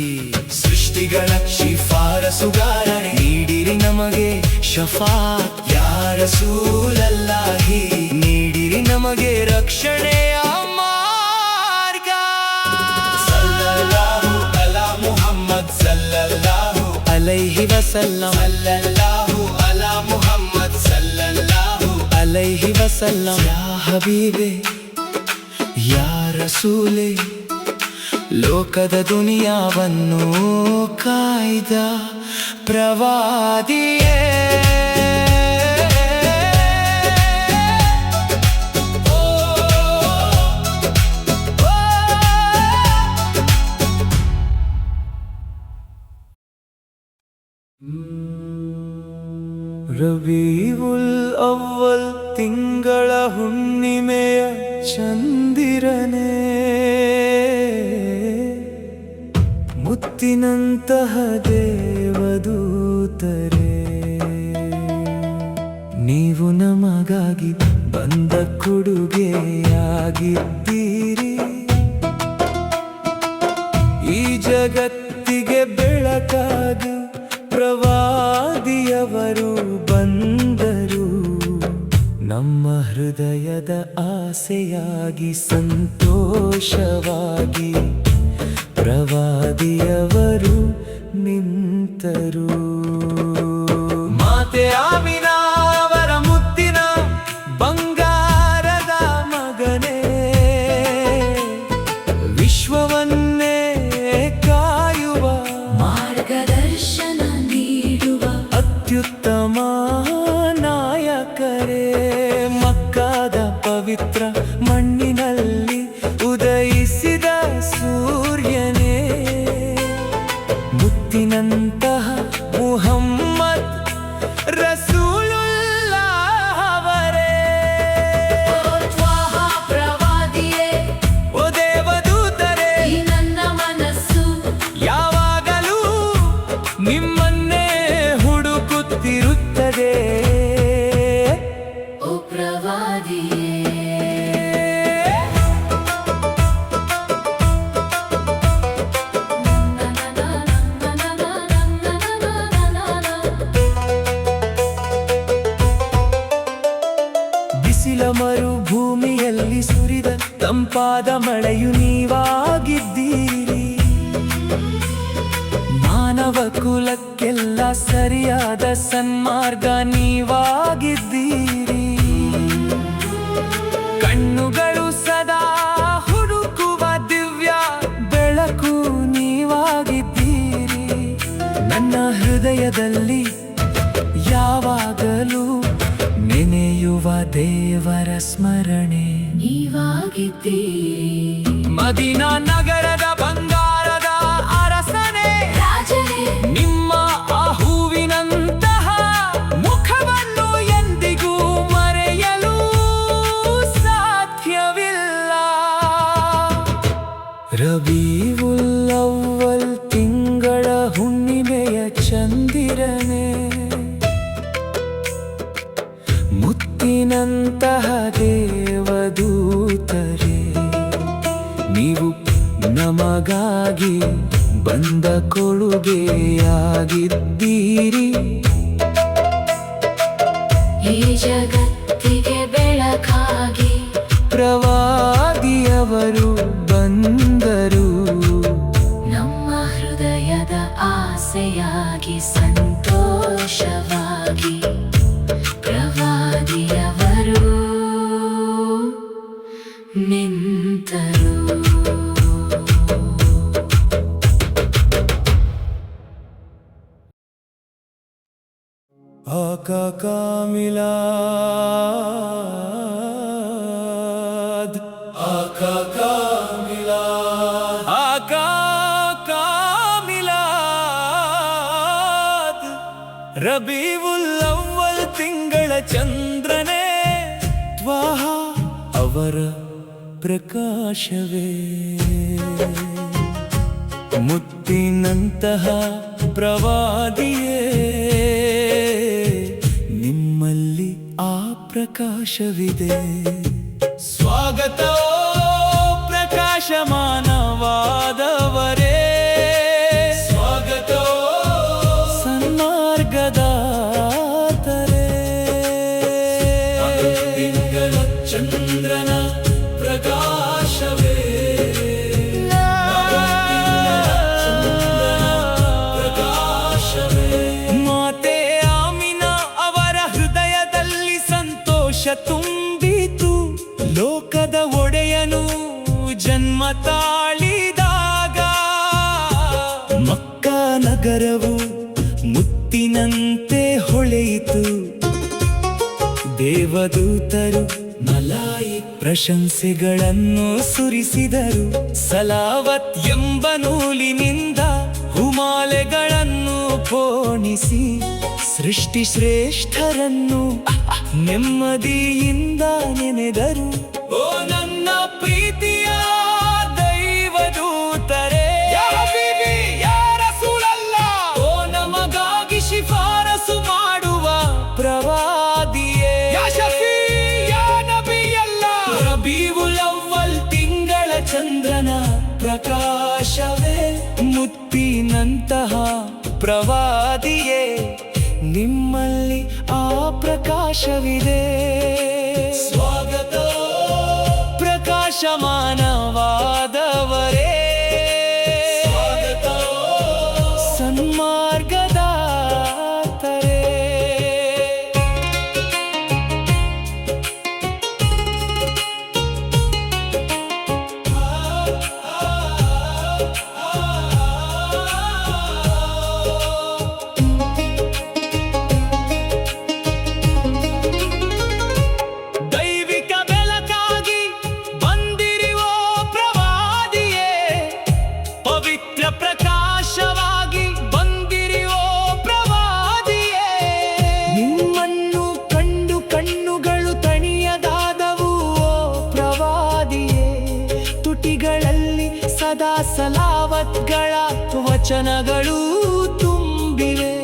ಸೃಷ್ಟಿಗಳ ಶಿಫಾರಸುಗಾರನೇ ನೀಡಿರಿ ನಮಗೆ ಶಫಾತ್ ಯಾ ರಸೂಲಲ್ಲಾಹಿ ನೀಡಿರಿ ನಮಗೆ ರಕ್ಷಣೆಯ ಮಾರ್ಗ ಸಲ್ಲಲ್ಲಾಹು ಅಲಾ ಮುಹಮ್ಮದ್ ಸಲ್ಲಲ್ಲಾಹು ವಸಲ್ಲಂ ಸಲ್ಲಲ್ಲಾಹು ಅಲಾ ಮುಹಮ್ಮದ್ ಸಲ್ಲಲ್ಲಾಹು ಅಲೈಹಿ ವಸಲ್ಲಂ ಯಾ ಹಬೀಬೆ ಯಾ ರಸೂಲೆ ಲೋಕದ ದುನಿಯಾವನ್ನು ಕಾಯ್ದ ಪ್ರವಾದಿಯೇ ರಬೀವುಲ್ ಅವ್ವಲ್ ತಿಂಗಳ ಹುಣ್ಣಿಮೆಯ ಚಂದಿರನೇ ಮುತ್ತಿನಂತಹ ದೇವದೂತರೇ ನೀವು ನಮಗಾಗಿ ಬಂದ ಕೊಡುಗೆಯಾಗಿದ್ದೀರಿ ಈ ಜಗತ್ತಿಗೆ ಬೆಳಕಾಗಿ ಪ್ರವಾದಿಯವರು ಬಂದರು ನಮ್ಮ ಹೃದಯದ ಆಸೆಯಾಗಿ ಸಂತೋಷವಾಗಿ ಪ್ರವಾದಿಯವರು ನಿಂತರು ಮಾತೆ ಆಮಿನಾ ಅವರ ಮುತ್ತಿನ ಬಂಗಾರದ ಮಗನೇ ವಿಶ್ವವನ್ನೇ ಕಾಯುವ ಮಾರ್ಗದರ್ಶನ ನೀಡುವ ಅತ್ಯುತ್ತಮ ನಾಯಕರೇ ಮಕ್ಕಾದ ಪವಿತ್ರ ಮಣ್ಣಿನಲ್ಲಿ ಉದಯಿಸಿದ ಸೂರ್ಯನೇ ಮುತ್ತಿನಂತಹ ಮುಹಮ್ಮದ್ ರಸೂಲುಲ್ಲಾಹ್ ಅವರೇ ತ್ವಾಹ ಪ್ರವಾದಿಯೇ ಓ ದೇವದೂತರೇ ಈ ನನ್ನ ಮನಸ್ಸು ಯಾವಾಗಲೂ ನಿಮ್ಮನ್ನೇ ಹುಡುಕುತ್ತಿರುತ್ತದೆ ಓ ಪ್ರವಾದಿಯೇ ಬಿಸಿಲ ಮರುಭೂಮಿಯಲ್ಲಿ ಸುರಿದ ತಂಪಾದ ಮಳೆಯು ನೀವಾಗಿದ್ದೀರಿ ಮಾನವ ಕುಲಕ್ಕೆಲ್ಲ ಸರಿಯಾದ ಸನ್ಮಾರ್ಗ ನೀವಾಗಿದ್ದೀರಿ ಕಣ್ಣುಗಳು ಸದಾ ಹುಡುಕುವ ದಿವ್ಯ ಬೆಳಕು ನೀವಾಗಿದ್ದೀರಿ ನನ್ನ ಹೃದಯದಲ್ಲಿ ಯಾವಾಗಲೂ ನೆನೆಯುವ ದೇವರ ಸ್ಮರಣೆ ನೀವಾಗಿದ್ದೀರಿ ಮದೀನಾ ನಗರದ ಬಂಗಾರದ ಅರಸನೇ ರಾಜನೇ ನಿಮ್ಮ ಆ ಹೂವಿನಂತಹ ಮುಖವನ್ನು ಎಂದಿಗೂ ಮರೆಯಲು ಸಾಧ್ಯವಿಲ್ಲ ರಬೀವುಲ್ ಅವ್ವಲ್ ತಿಂಗಳ ಹುಣ್ಣಿಮೆಯ ಚಂದಿರನೇ ಮುತ್ತಿನಂತಹ ದೇವದೂತರೇ ನೀವು ನಮಗಾಗಿ ಬಂದ ಕೊಡುಗೆಯಾಗಿದ್ದೀರಿ ಈ ಜಗತ್ತಿಗೆ ಬೆಳಕಾಗಿ ಪ್ರವಾದಿಯವರು ಬಂದರು ನಮ್ಮ ಹೃದಯದ ಆಸೆಯಾಗಿ ಸಂತೋಷವಾಗಿ ಪ್ರವಾದಿಯವರು ನಿಂತರು ಆका का मिलाद आका का मिलाद आका का मिलाद ರಬೀವುಲ್ ಅವ್ವಲ್ ತಿಂಗಳ ಚಂದ್ರನೇ ತ್ವಾಹ ಅವರ ಪ್ರಕಾಶವೇ ಮುತ್ತಿನಂತಹ ಪ್ರವಾದಿಯೇ ನಿಮ್ಮಲ್ಲಿ ಆ ಪ್ರಕಾಶವಿದೆ ಸ್ವಾಗತ ಪ್ರಕಾಶಮಾನವಾದವರೇ ಸ್ವಾಗತ ಸನ್ಮಾರ್ಗದಾತರೇ ತಿಂಗಳ ಚಂದ್ರನ ಪ್ರಕಾಶವೇ ತುಂಬಿತು ಲೋಕದ ಒಡೆಯನು ಜನ್ಮ ತಾಳಿದಾಗ. ಮಕ್ಕಾ ನಗರವು ಮುತ್ತಿನಂತೆ ಹೊಳೆಯಿತು, ದೇವದೂತರು ಮಲಾಯಿ ಪ್ರಶಂಸೆಗಳನ್ನು ಸುರಿಸಿದರು. ಸಲಾವತ್ ಎಂಬ ನೂಲಿನಿಂದ ಹುಮಾಲೆಗಳನ್ನು ಪೋಣಿಸಿ ಸೃಷ್ಟಿ ಶ್ರೇಷ್ಠರನ್ನು ನೆಮ್ಮದಿಯಿಂದ ನೆನೆದರು. ಓ ನನ್ನ ಪ್ರೀತಿಯ ದೈವದೂತರೇ, ಓ ನಮಗಾಗಿ ಶಿಫಾರಸು ಮಾಡುವ ಪ್ರವಾದಿಯೇ, ರಬೀವುಲ್ ಅವ್ವಲ್ ತಿಂಗಳ ಚಂದ್ರನ ಪ್ರಕಾಶವೇ, ಮುತ್ತಿನಂತಹ ಪ್ರವಾದಿಯೇ, ನಿಮ್ಮಲ್ಲಿ ಆ ಪ್ರಕಾಶವಿದೆ. ಸ್ವಾಗತ ಪ್ರಕಾಶಮಾನವಾದವರೇ, ಸ್ವಾಗತ ಸನ್ಮಾರ್ಗದಾತರೇ. ಪ್ರಕಾಶವಾಗಿ ಬಂದಿರಿಯೋ ಪ್ರವಾದಿಯೇ, ನಿಮ್ಮನ್ನು ಕಂಡು ಕಣ್ಣುಗಳು ತಣಿಯದಾದವು ಓ ಪ್ರವಾದಿಯೇ. ತುಟಿಗಳಲ್ಲಿ ಸದಾ ಸಲಾವತ್ಗಳ ವಚನಗಳು ತುಂಬಿವೆ.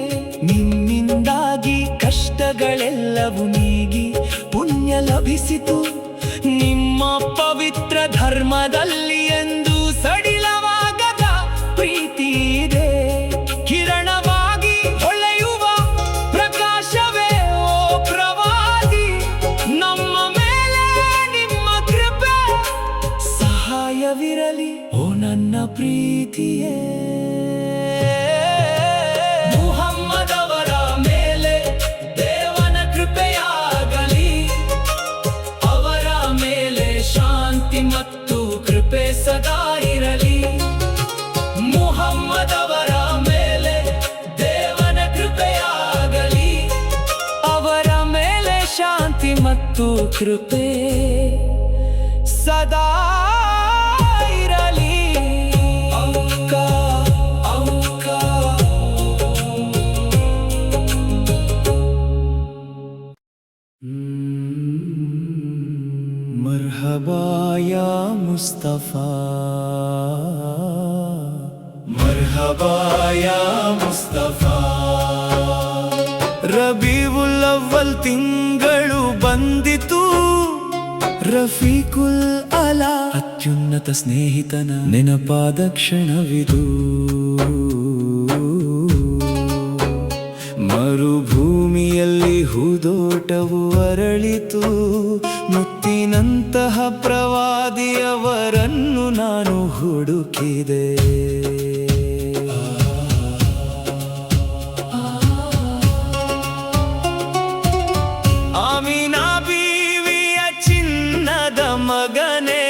ನಿಮ್ಮಿಂದಾಗಿ ಕಷ್ಟಗಳೆಲ್ಲವೂ ನೀಗಿ ಪುಣ್ಯ ಲಭಿಸಿತು. ನಿಮ್ಮ ಪವಿತ್ರ ಧರ್ಮದಲ್ಲಿ ಎಂದು ಸಡಿಲವಾಗದ ಪ್ರೀತಿ ಇದೆ. ಕಿರಣವಾಗಿ ಹೊಳೆಯುವ ಪ್ರಕಾಶವೇ ಓ ಪ್ರವಾದಿ, ನಮ್ಮ ಮೇಲೆ ನಿಮ್ಮ ಕೃಪೆ ಸಹಾಯವಿರಲಿ ಓ ನನ್ನ ಪ್ರೀತಿಯೇ. ಮುಹಮ್ಮದ್ ಅವರ ಮೇಲೆ ದೇವನ ಕೃಪೆಯಾಗಲಿ, ಅವರ ಮೇಲೆ ಶಾಂತಿ ಮತ್ತು ಕೃಪೆ ಸದಾ ಇರಲಿ. ಮುಹಮ್ಮದ್ ಅವರ ಮೇಲೆ ದೇವನ ಕೃಪೆಯಾಗಲಿ, ಅವರ ಮೇಲೆ ಶಾಂತಿ ಮತ್ತು ಕೃಪೆ ಸದಾ ಇರಲಿ. मरहबा या मुस्तफा, मरहबा या मुस्तफा. ರಬೀವುಲ್ ಅವ್ವಲ್ ತಿಂಗಳು ಬಂದಿತು, ರಫೀಕುಲ್ ಅಲಾ ಅತ್ಯುನ್ನತ ಸ್ನೇಹಿತನ ನೆನಪಾದ ಕ್ಷಣವಿದು. ಮರುಭೂಮಿಯಲ್ಲಿ ಹೂದೋಟವು ಅರಳಿತು, ಮುತ್ತಿನಂತಹ ಪ್ರವಾದಿಯವರನ್ನು ನಾನು ಹುಡುಕಿದೆ. ಆಮಿನಾ ಬೀವಿಯ ಚಿನ್ನದ ಮಗನೇ,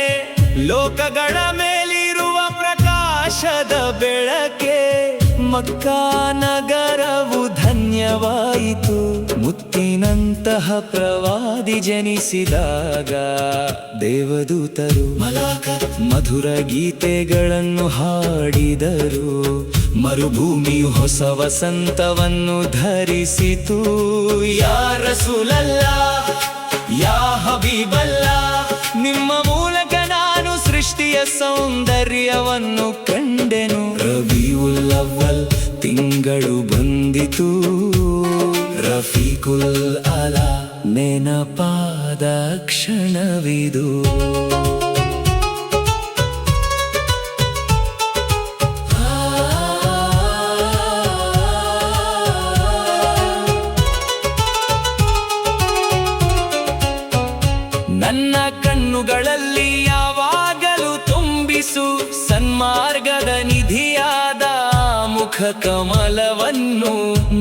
ಲೋಕಗಳ ಮೇಲಿರುವ ಪ್ರಕಾಶದ ಬೆಳಕೆ, ಮಕ್ಕಾ ನಗರವು ಧನ್ಯವಾಯಿತು. ಮುತ್ತಿನಂತಹ ಪ್ರವಾದಿ ಜನಿಸಿದಾಗ ದೇವದೂತರು ಮಲಾಕತ್ ಮಧುರ ಗೀತೆಗಳನ್ನು ಹಾಡಿದರು. ಮರುಭೂಮಿಯು ಹೊಸ ವಸಂತವನ್ನು ಧರಿಸಿತು. ಯಾ ರಸೂಲಲ್ಲಾ, ಯಾ ಹಬೀಬಲ್ಲಾ, ನಿಮ್ಮ ಮೂಲಕ ನಾನು ಸೃಷ್ಟಿಯ ಸೌಂದರ್ಯವನ್ನು ಕಂಡೆನು. ರಬೀವುಲ್ ಅವ್ವಲ್ ತಿಂಗಳು ಬಂದಿತು, ರಫೀಕುಲ್ ಅಲಾ ನೆನಪಾದ ಕ್ಷಣವಿದು. ನನ್ನ ಕಣ್ಣುಗಳಲ್ಲಿ ಯಾವಾಗಲೂ ತುಂಬಿಸು ಸನ್ಮಾರ್ಗದ ನಿಧಿಯಾದ ಮುಖ ಕಮಲವನ್ನು.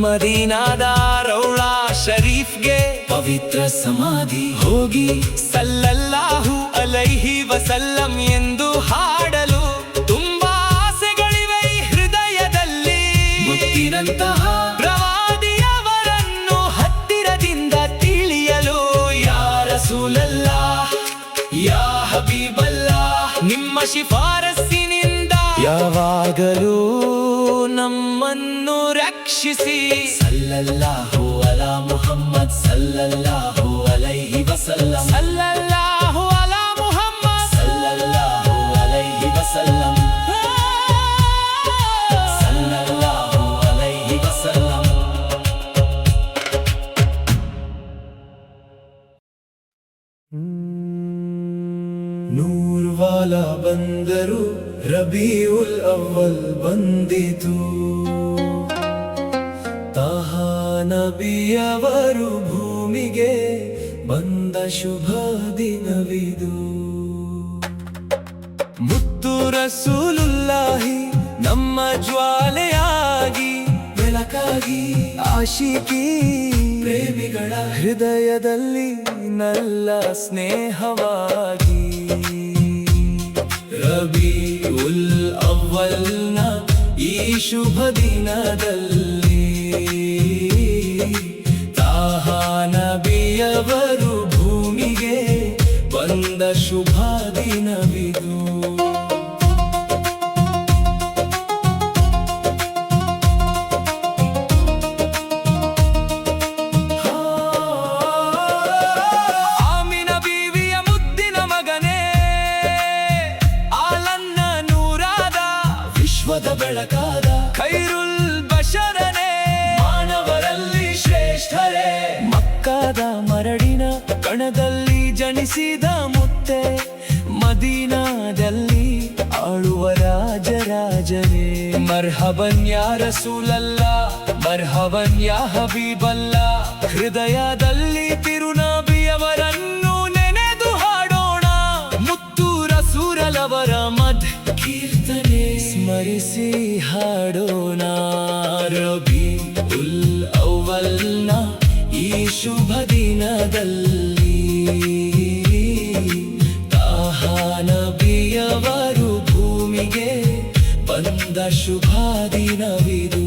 ಮದೀನಾದ ರೌಳಾ ಶರೀಫ್ಗೆ ಪವಿತ್ರ ಸಮಾಧಿ ಹೋಗಿ ಸಲ್ಲಲ್ಲಾಹು ಅಲೈಹಿ ವಸಲ್ಲಂ ಎಂದು ಹಾಡಲು ತುಂಬಾ ಆಸೆಗಳಿವೆ ಈ ಹೃದಯದಲ್ಲಿ. ಮುತ್ತಿನಂತಹ ಪ್ರವಾದಿಯವರನ್ನು ಹತ್ತಿರದಿಂದ ತಿಳಿಯಲು ಯಾ ರಸೂಲಲ್ಲಾಹ್ ಯಾ ಹಬೀಬಲ್ಲಾಹ್ ನಿಮ್ಮ ಶಿಫಾರಸ್ಸಿನಿಂದ ಯಾವಾಗಲೂ ನಮ್ಮನ್ನು ರಕ್ಷಿಸಿ. ಸಲ್ಲಲ್ಲಾಹು ಅಲಾ ಮುಹಮ್ಮದ್ ಸಲ್ಲಲ್ಲಾಹು ಅಲೈಹಿ ವಸಲ್ಲಂ ಸಲ್ಲಲ್ಲಾಹು ಅಲಾ ಮುಹಮ್ಮದ್ ಸಲ್ಲಲ್ಲಾಹು ಅಲೈಹಿ ವಸಲ್ಲಂ ಸಲ್ಲಲ್ಲಾಹು ಅಲೈಹಿ ವಸಲ್ಲಂ. ನೂರ್ವಾಲ ಬಂದರು ರಬೀಉಲ್ ಅವ್ವಲ್ ಬಂದಿತು. ತಾಹಾ ನಬಿಯವರು ಭೂಮಿಗೆ ಬಂದ ಶುಭ ದಿನವಿದು. ಮುತ್ತು ರಸೂಲುಲ್ಲಾಹಿ ನಮ್ಮ ಜ್ವಾಲೆಯಾಗಿ ಬೆಳಕಾಗಿ ಆಶಿಕಿ ಪ್ರೇಮಿಗಳ ಹೃದಯದಲ್ಲಿ ನಲ್ಲ ಸ್ನೇಹವಾಗಿ. ರಬೀಉಲ್ ಅವ್ವಲ್ನ ಈ ಶುಭ ದಿನದಲ್ಲಿ ತಾಹಾ ನಬಿಯವರು ಭೂಮಿಗೆ ಬಂದ ಶುಭ ದಿನವಿದು. ಆಮಿನ ಬೀವಿಯ ಮುದ್ದಿನ ಮಗನೇ, ಆಲನ್ನ ನೂರಾದ ವಿಶ್ವದ ಬೆಳಕಾದ ಖೈರುಲ್ ಬಶರನೇ, ಮಾನವರಲ್ಲಿ ಶ್ರೇಷ್ಠರೇ. ಮಕ್ಕಾದ ಮರಡಿನ ಕಣದಲ್ಲಿ ಜನಿಸಿದ ಮುತ್ತೆ, ಮದೀನಾದಲ್ಲಿ ಆಳುವ ರಾಜರಾಜನೇ. ಮರ್ಹಬನ್ ಯಾ ರಸೂಲಲ್ಲಾಹ್ ಮರ್ಹಬನ್ ಯಾ ಹಬೀಬಲ್ಲಾಹ್. ಹೃದಯದಲ್ಲಿ ತಿರುನಬಿಯವರನ್ನು ನೆನೆದು ಹಾಡೋಣ, ಮುತ್ತು ರಸೂಲರವರ ಮದ್ ಕೀರ್ತನೆ ಸ್ಮರಿಸಿ ಹಾಡೋಣ. ರಬೀಉಲ್ ಅವ್ವಲ್ನ ಈ ಶುಭ ದಿನದಲ್ಲಿ ತಾಹಾ ನಬಿಯವರು ಭೂಮಿಗೆ ಬಂದ ಶುಭ ದಿನವಿದು.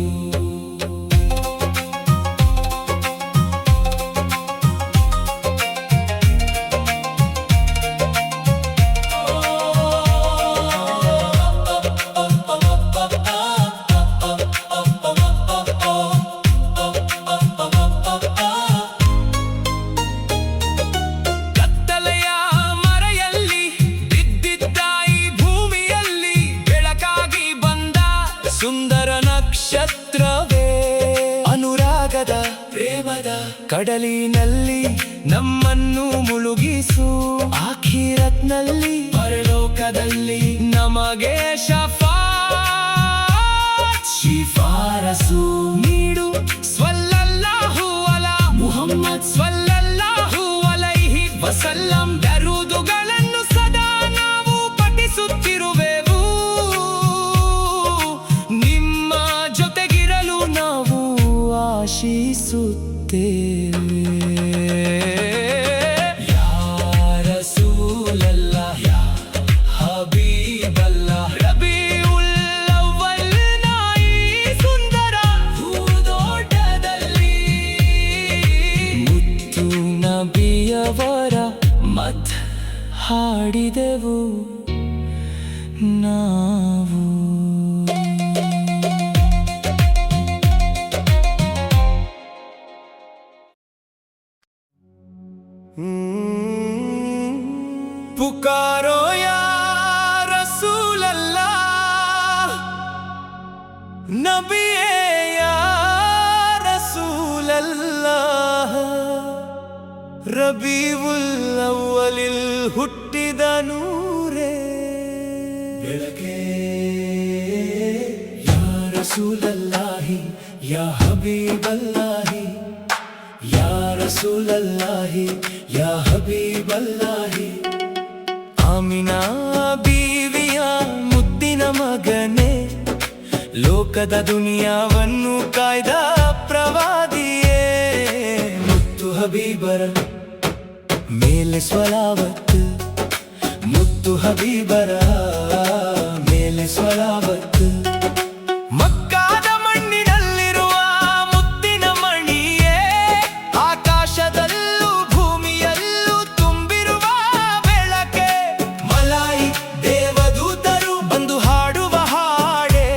ಸುಂದರ ನಕ್ಷತ್ರವೇ ಅನುರಾಗದ ಪ್ರೇಮದ ಕಡಲಿನಲ್ಲಿ ನಮ್ಮನ್ನು ಮುಳುಗಿಸು. ಆಖಿರತ್ನಲ್ಲಿ ಪರಲೋಕದಲ್ಲಿ ನಮಗೆ ಶಿಫಾರಸು ನೀಡು. ಸ್ವಲ್ಲಲ್ಲಾಹು ಅಲಾ ಮುಹಮ್ಮದ್ ಸ್ವಲ್ಲಲ್ಲಾಹು ಅಲೈಹಿ ವಸಲ್ಲಂ. ದರೂದುಗಳನ್ನು ಸದಾ ನಾವು ಪಠಿಸುತ್ತಿರುವೆವು, ಆಶಿಸುತ್ತೇವೆ. ಯಾ ರಸೂಲಲ್ಲಾಹ್ ಯಾ ಹಬೀಬಲ್ಲಾಹ್. ರಬೀಉಲ್ ಅವ್ವಲ್ನ ಈ ಸುಂದರ ಭೂದೋಟದಲ್ಲಿ ಮುತ್ತು ನಬಿಯವರ ಮದ್ ಹಾಡಿದೆವು ನಾವು. पुकारो या रसूल अल्लाह नबी या रसूल अल्लाह. रबीउल ಅವ್ವಲಿಲ್ ಹುಟ್ಟಿದ ನೂರೇ ಬೆಳಕೆ. ಯಾ ರಸೂಲಲ್ಲಾಹಿ ಯಾ ಹಬೀಬಲ್ಲಾಹಿ ಯಾ ರಸೂಲಲ್ಲಾಹಿ ಯಾ ಹಬೀಬಲ್ಲಾಹಿ. ಆಮಿನಾ ಬೀವಿಯ ಮುದ್ದಿನ ಮಗನೇ, ಲೋಕದ ದುನಿಯಾವನ್ನು ಕಾಯ್ದ ಪ್ರವಾದಿಯೇ. ಮುತ್ತು ಹಬೀಬರ ಮೇಲೆ ಸ್ವಲಾವತ್ತು, ಮುತ್ತು ಹಬೀಬರ ಮೇಲೆ ಸ್ವಲಾವತ್ತು. ಮಕ್ಕಾದ ಮಣ್ಣಿನಲ್ಲಿರುವ ಮುತ್ತಿನ ಮಣಿಯೇ, ಆಕಾಶದಲ್ಲೂ ಭೂಮಿಯಲ್ಲೂ ತುಂಬಿರುವ ಬೆಳಕೆ. ಮಲಾಯಿ ದೇವದೂತರು ಬಂದು ಹಾಡುವ ಹಾಡೇ,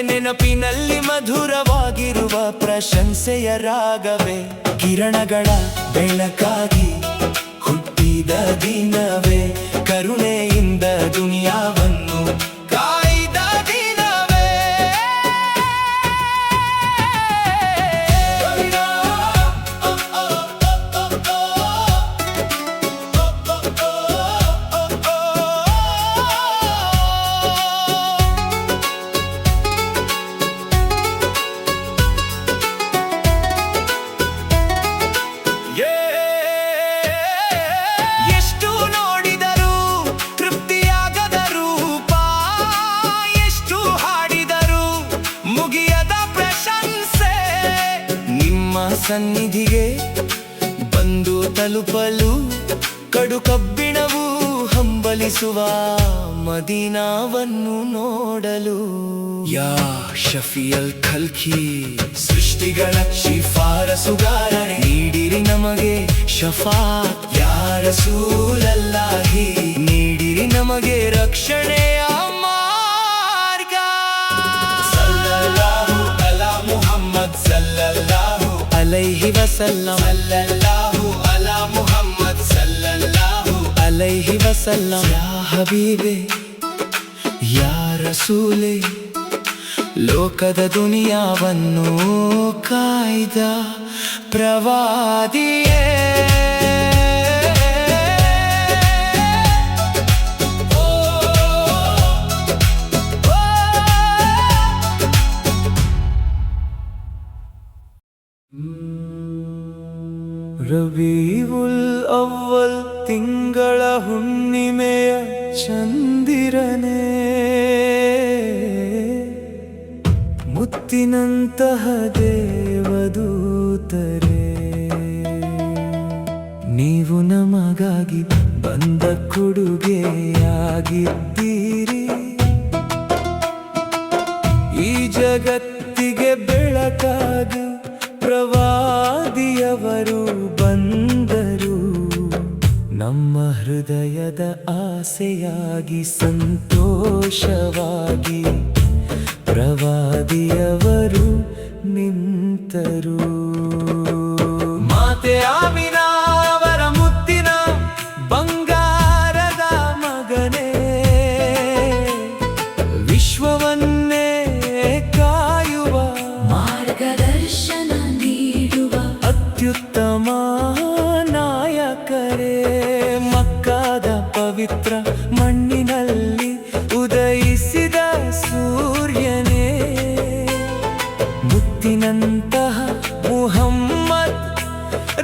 ನೆನಪಿನಲ್ಲಿ ಮಧುರವಾಗಿರುವ ಪ್ರಶಂಸೆಯ ರಾಗವೇ. ಕಿರಣಗಳ ಬೆಳಕಾಗಿ ಹುಟ್ಟಿದ ದಿನವೇ, ಕರುಣೆಯಿಂದ ದುನಿಯಾವನ್ನು ಕಾಯ್ದ ದಿನವೇ. ಎಷ್ಟು ನೋಡಿದರೂ ತೃಪ್ತಿಯಾಗದ ರೂಪ, ಎಷ್ಟು ಹಾಡಿದರೂ ಮುಗಿಯದ ಪ್ರಶಂಸೆ. ನಿಮ್ಮ ಸನ್ನಿಧಿಗೆ ಬಂದು ತಲುಪಲು ಕಡು ಕಬ್ಬಿಣವು ಹಂಬಲಿಸುವ ಮದೀನಾವನ್ನು ನೋಡಲು. ಯಾ ಶಫಿಯಲ್ ಖಲ್ಕಿ, ಸೃಷ್ಟಿಗಳ ಶಿಫಾರಸುಗಾರನೇ, ನೀಡಿರಿ ನಮಗೆ ಶಫಾತ್. ಯಾ ರಸೂಲಲ್ಲಾಹಿ, ನೀಡಿರಿ ನಮಗೆ ರಕ್ಷಣೆಯ ಮಾರ್ಗ. ಸಲ್ಲಲ್ಲಾಹು ಅಲಾ ಮುಹಮ್ಮದ್ ಸಲ್ಲಲ್ಲಾಹು ಅಲೈಹಿ ವಸಲ್ಲಂ, ಸಲ್ಲಲ್ಲಾಹು ಅಲಾ ಮುಹಮ್ಮದ್ ಸಲ್ಲಲ್ಲಾಹು ಅಲೈಹಿ ವಸಲ್ಲಂ. ಯಾ ಹಬೀಬೆ ಯಾ ರಸೂಲೆ, ಲೋಕದ ದುನಿಯಾವನ್ನು ಕಾಯ್ದ ಪ್ರವಾದಿಯೇ. ರಬೀವುಲ್ ಅವ್ವಲ್ ತಿಂಗಳ ಹುಣ್ಣಿಮೆಯ ಚಂದಿರನೇ, ಮುತ್ತಿನಂತಹ ದೇವದೂತರೇ, ನೀವು ನಮಗಾಗಿ ಬಂದ ಕೊಡುಗೆಯಾಗಿದ್ದೀರಿ. ಈ ಜಗತ್ತಿಗೆ ಬೆಳಕಾಗಿ ಪ್ರವಾದಿಯವರು ಬಂದರು. ನಮ್ಮ ಹೃದಯದ ಆಸೆಯಾಗಿ ಸಂತೋಷವಾಗಿ ಪ್ರವಾದಿಯವರು ನಿಂತರು. ಮಾತೆ ಆಮಿನಾ ಅವರ ಮುತ್ತಿನ ಬಂಗಾರದ ಮಗನೇ, ವಿಶ್ವವನ್ನೇ ಕಾಯುವ ಮಾರ್ಗದರ್ಶನ ನೀಡುವ ಅತ್ಯುತ್ತಮ ನಾಯಕರೇ. ಮಕ್ಕಾದ ಪವಿತ್ರ ಮಣ್ಣಿನಲ್ಲಿ ಉದಯಿಸಿದ ಸೂರ್ಯನೇ, ಮುತ್ತಿನಂತಹ ಮುಹಮ್ಮದ್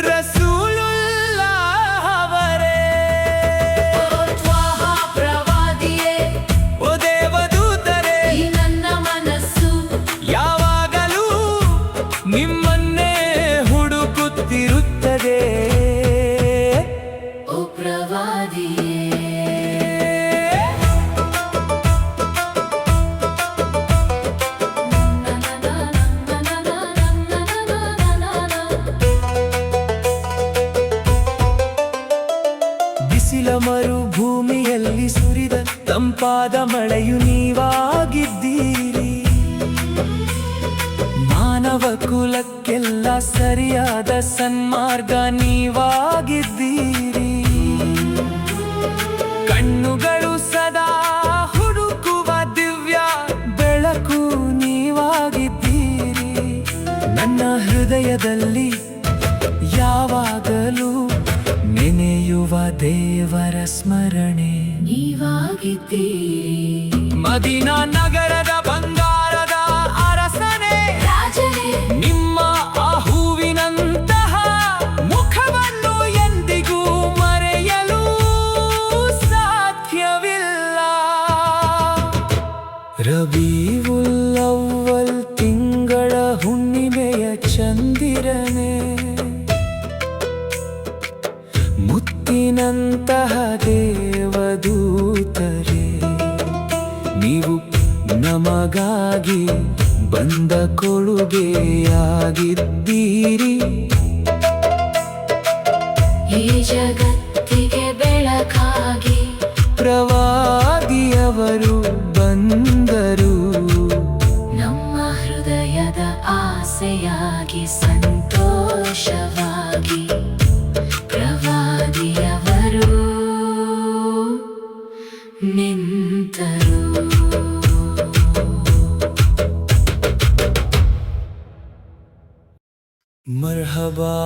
ರಸೂಲುಲ್ಲಾಹ್ ಅವರೇ. ಓ ತ್ವಾಹ ಪ್ರವಾದಿಯೇ, ಓ ದೇವದೂತರೇ, ಈ ನನ್ನ ಮನಸ್ಸು ಯಾವಾಗಲೂ ನಿಮ್ಮನ್ನೇ ಹುಡುಕುತ್ತಿರುತ್ತದೆ. ಓ ಪ್ರವಾದಿಯೇ, ಬಿಸಿಲ ಮರುಭೂಮಿಯಲ್ಲಿ ಸುರಿದ ತಂಪಾದ ಮಳೆಯು ನೀವಾಗಿದ್ದೀರಿ. ಮಾನವ ಕುಲಕ್ಕೆಲ್ಲ ಸರಿಯಾದ ಸನ್ಮಾರ್ಗ ನೀವಾಗಿದ್ದೀರಿ. ಕಣ್ಣುಗಳು ಸದಾ ಹುಡುಕುವ ದಿವ್ಯ ಬೆಳಕು ನೀವಾಗಿದ್ದೀರಿ. ನನ್ನ ಹೃದಯದಲ್ಲಿ ಯಾವಾಗಲೂ ನೆನೆಯುವ ದೇವರ ಸ್ಮರಣೆ ನೀವಾಗಿದ್ದೀರಿ. ಮದೀನಾ ನಗರದ ಬಂಗಾರದ ಅರಸನೇ, ರಾಜನೇ, ನಿಮ್ಮ ಆ ಹೂವಿನಂತಹ ಮುಖವನ್ನು ಎಂದಿಗೂ ಮರೆಯಲು ಸಾಧ್ಯವಿಲ್ಲ. ರಬೀವುಲ್ ಅವ್ವಲ್ ತಿಂಗಳ ಹುಣ್ಣಿಮೆಯ ಚಂದಿರನೇ, ಮುತ್ತಿನಂತಹ ದೇವದೂತರೇ, ನೀವು ನಮಗಾಗಿ ಬಂದ ಕೊಡುಗೆಯಾಗಿದ್ದೀರಿ. ಈ ಜಗತ್ತಿಗೆ ಬೆಳಕಾಗಿ ಪ್ರವಾದಿಯವರು ಬಂದರು. ನಮ್ಮ ಹೃದಯದ ಆಸೆಯಾಗಿ ಸಂತೋಷವಾಗಿ ಪ್ರವಾದಿಯವರು ನಿಂತರು. ಮರ್ಹಬಾ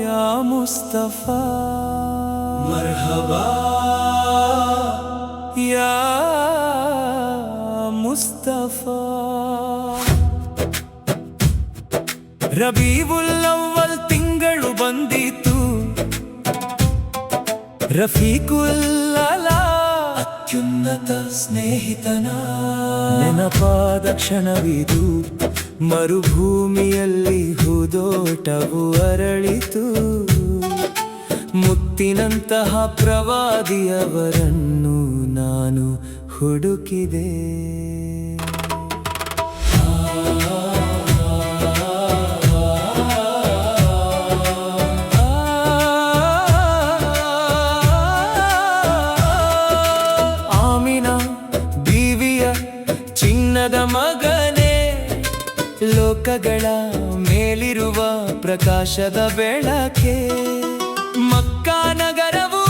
ಯಾ ಮುಸ್ತಫಾ, ಮರ್ಹಬಾ ಯಾ ಮುಸ್ತಫಾ. ರಬೀವುಲ್ ಅವ್ವಲ್ ತಿಂಗಳು ಬಂದಿತು, ರಫೀಕುಲ್ ಅಲಾ ಅತ್ಯುನ್ನತ ಸ್ನೇಹಿತನ ನೆನಪಾದ ಕ್ಷಣವಿದು. ಮರುಭೂಮಿಯಲ್ಲಿ ಹೂದೋಟವು ಅರಳಿತು, ಮುತ್ತಿನಂತಹ ಪ್ರವಾದಿಯವರನ್ನು ನಾನು ಹುಡುಕಿದೆ. ಆಮಿನಾ ಬೀವಿಯ ಚಿನ್ನದ ಮಗನೇ, ಲೋಕಗಳ ಮೇಲಿರುವ ಪ್ರಕಾಶದ ಬೆಳಕೆ. ಮಕ್ಕಾ ನಗರವು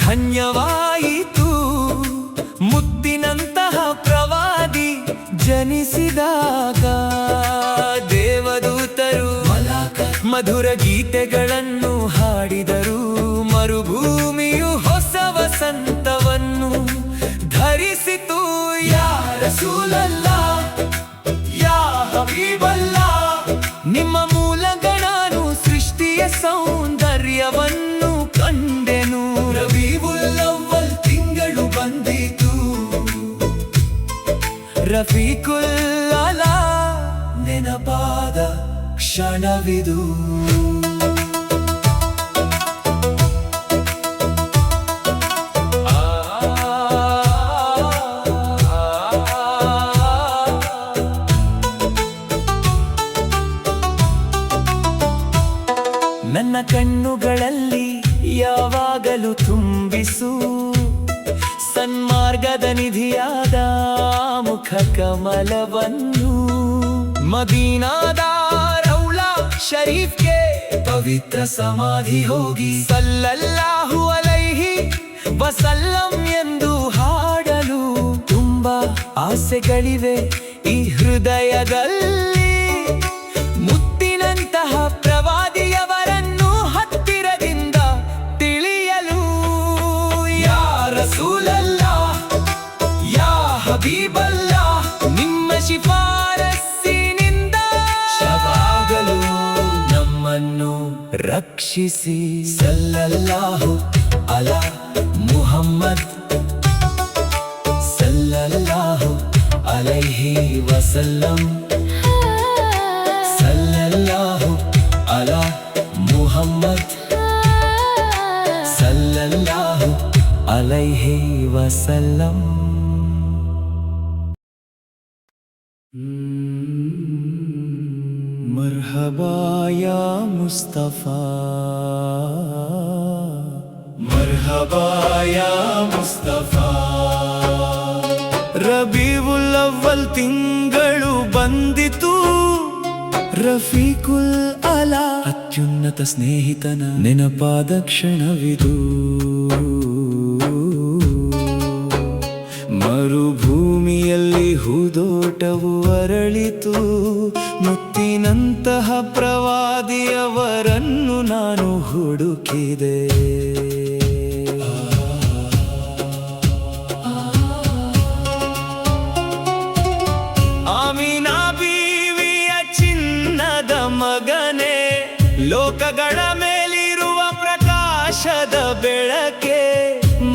ಧನ್ಯವಾಯಿತು, ಮುತ್ತಿನಂತಹ ಪ್ರವಾದಿ ಜನಿಸಿದಾಗ. ದೇವದೂತರು ಮಧುರ ಗೀತೆಗಳನ್ನು ಹಾಡಿದರು, ಮರುಭೂಮಿಯು ಹೊಸ ವಸಂತವನ್ನು ಧರಿಸಿತು. ಯಾ ರಸೂಲಲ್ಲಾಹ್, ಯಾ ಹಬೀಬಲ್ಲಾಹ್, ನಿಮ್ಮ ಮೂಲಕ ನಾನು ಸೃಷ್ಟಿಯ ಸೌಂದರ್ಯವನ್ನು ಕಂಡೆನು. ರಬೀವುಲ್ ಅವ್ವಲ್ ತಿಂಗಳು ಬಂದಿತು, ರಫೀಕುಲ್ ಅಲಾ ನೆನಪಾದ ಕ್ಷಣವಿದು. ನನ್ನ ಕಣ್ಣುಗಳಲ್ಲಿ ಯಾವಾಗಲೂ ತುಂಬಿಸು ಸನ್ಮಾರ್ಗದ ನಿಧಿಯಾದ ಮುಖ ಕಮಲವನ್ನು. ಮದೀನಾದ ರೌಲಾ ಶರೀಫ್ಗೆ ಪವಿತ್ರ ಸಮಾಧಿ ಹೋಗಿ ಸಲ್ಲಲ್ಲಾಹು ಅಲೈಹಿ ವಸಲ್ಲಂ ಎಂದು ಹಾಡಲು ತುಂಬಾ ಆಸೆಗಳಿವೆ ಈ ಹೃದಯದಲ್ಲಿ. ಮುತ್ತಿನಂತಹ ಪ್ರವಾದಿಯವರನ್ನು ಹತ್ತಿರದಿಂದ ತಿಳಿಯಲು. ಯಾ ರಸೂಲಲ್ಲಾಹ್, ಯಾ ಹಬೀಬಲ್ಲಾಹ್, ನಿಮ್ಮ ಶಿಫಾರಸ್ಸಿನಿಂದ ಶವಾಗಲು ನಮ್ಮನ್ನು ರಕ್ಷಿಸಿ. ಸಲ್ಲಲ್ಲಾಹು ಅಲಾ ಮುಹಮ್ಮದ್, ಸಲ್ಲಲ್ಲಾಹು ಅಲೈಹಿ ವಸಲ್ಲಂ, ಸಲ್ಲಲ್ಲಾಹು ಅಲಾ ಮುಹಮ್ಮದ್, ಸಲ್ಲಲ್ಲಾಹು ಅಲೈಹಿ ವಸಲ್ಲಂ. ಮರ್ಹಬಾ ಯಾ ಮುಸ್ತಫಾ, ಮರ್ಹಬಾ ಯಾ ಮುಸ್ತಫಾ. ರಬೀವುಲ್ ಅವ್ವಲ್ ತಿಂಗಳು ಬಂದಿತು, ರಫೀಕುಲ್ ಅಲಾ ಅತ್ಯುನ್ನತ ಸ್ನೇಹಿತನ ನೆನಪಾದ ಕ್ಷಣವಿದು. ಮರುಭೂಮಿಯಲ್ಲಿ ಹೂದೋಟವು ಅರಳಿತು, ಮುತ್ತಿನಂತಹ ಪ್ರವಾದಿಯವರನ್ನು ನಾನು ಹುಡುಕಿದೆ. ಆಮಿನಾ ಬೀವಿಯ ಚಿನ್ನದ ಮಗನೇ, ಲೋಕಗಳ ಮೇಲಿರುವ ಪ್ರಕಾಶದ ಬೆಳಕೆ.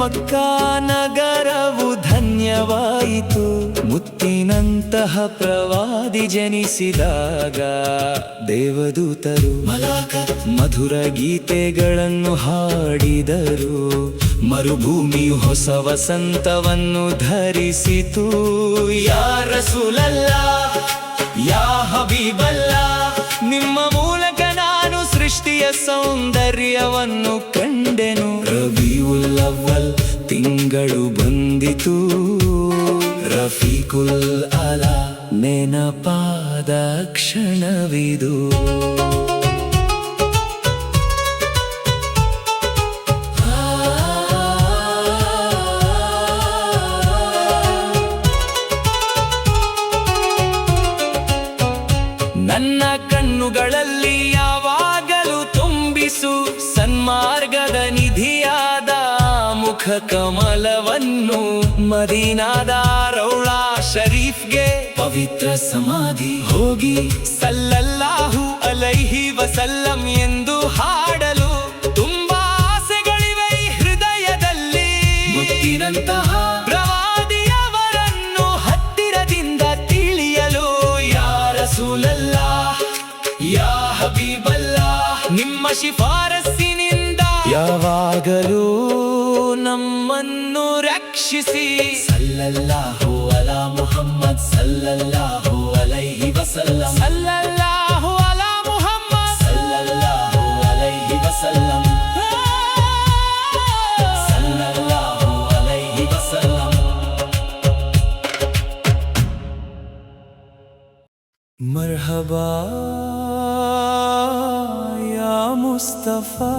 ಮಕ್ಕಾ ನಗರವು ಧನ್ಯವಾಯಿತು, ಮುತ್ತಿನ ಮುತ್ತಿನಂತಹ ಪ್ರವಾದಿ ಜನಿಸಿದಾಗ ದೇವದೂತರು ಮಧುರ ಗೀತೆಗಳನ್ನು ಹಾಡಿದರು. ಮರುಭೂಮಿಯು ಹೊಸ ವಸಂತವನ್ನು ಧರಿಸಿತು. ಯಾ ರಸೂಲಲ್ಲಾ, ಯಾ ಹಬೀಬಲ್ಲಾ, ನಿಮ್ಮ ಮೂಲಕ ನಾನು ಸೃಷ್ಟಿಯ ಸೌಂದರ್ಯವನ್ನು ಕಂಡೆನು. ರಬೀಉಲ್ ಅವ್ವಲ್ ತಿಂಗಳು ಬಂದಿತು. ರಫೀಕುಲ್ ಅಲಾ ನೆನಪಾದ ಕ್ಷಣವಿದು. ನನ್ನ ಕಣ್ಣುಗಳಲ್ಲಿ ಯಾವಾಗಲೂ ತುಂಬಿಸು ಸನ್ಮಾರ್ಗದ ನಿಧಿಯಾದ ಮುಖ ಕಮಲವನ್ನು. ಮದೀನಾದ ರೌಳಾ ಶರೀಫ್ಗೆ ಪವಿತ್ರ ಸಮಾಧಿ ಹೋಗಿ ಸಲ್ಲಲ್ಲಾಹು ಅಲೈಹಿ ವಸಲ್ಲಂ ಎಂದು ಹಾಡಲು ತುಂಬಾ ಆಸೆಗಳಿವೆ ಈ ಹೃದಯದಲ್ಲಿ. ಮುತ್ತಿನಂತಹ ಪ್ರವಾದಿಯವರನ್ನು ಹತ್ತಿರದಿಂದ ತಿಳಿಯಲು ಯಾ ರಸೂಲಲ್ಲಾ, ಯಾ ಹಬೀಬಲ್ಲಾ, ನಿಮ್ಮ ಶಿಫಾರಸ್ಸಿನಿಂದ ಯಾವಾಗಲೂ ನಮ್ಮನ್ನು ರಕ್ಷಿಸಿ. ಸಲ್ಲಲ್ಲಾಹು ಅಲಾ ಮುಹಮ್ಮದ್ ಸಲ್ಲಲ್ಲಾಹು ಅಲೈಹಿ ವಸಲ್ಲಂ. ಸಲ್ಲಲ್ಲಾಹು ಅಲಾ ಮುಹಮ್ಮದ್ ಸಲ್ಲಲ್ಲಾಹು ಅಲೈಹಿ ವಸಲ್ಲಂ. ಸಲ್ಲಲ್ಲಾಹು ಅಲೈಹಿ ವಸಲ್ಲಂ. ಮರ್ಹಬಾ ಯಾ ಮುಸ್ತಫಾ,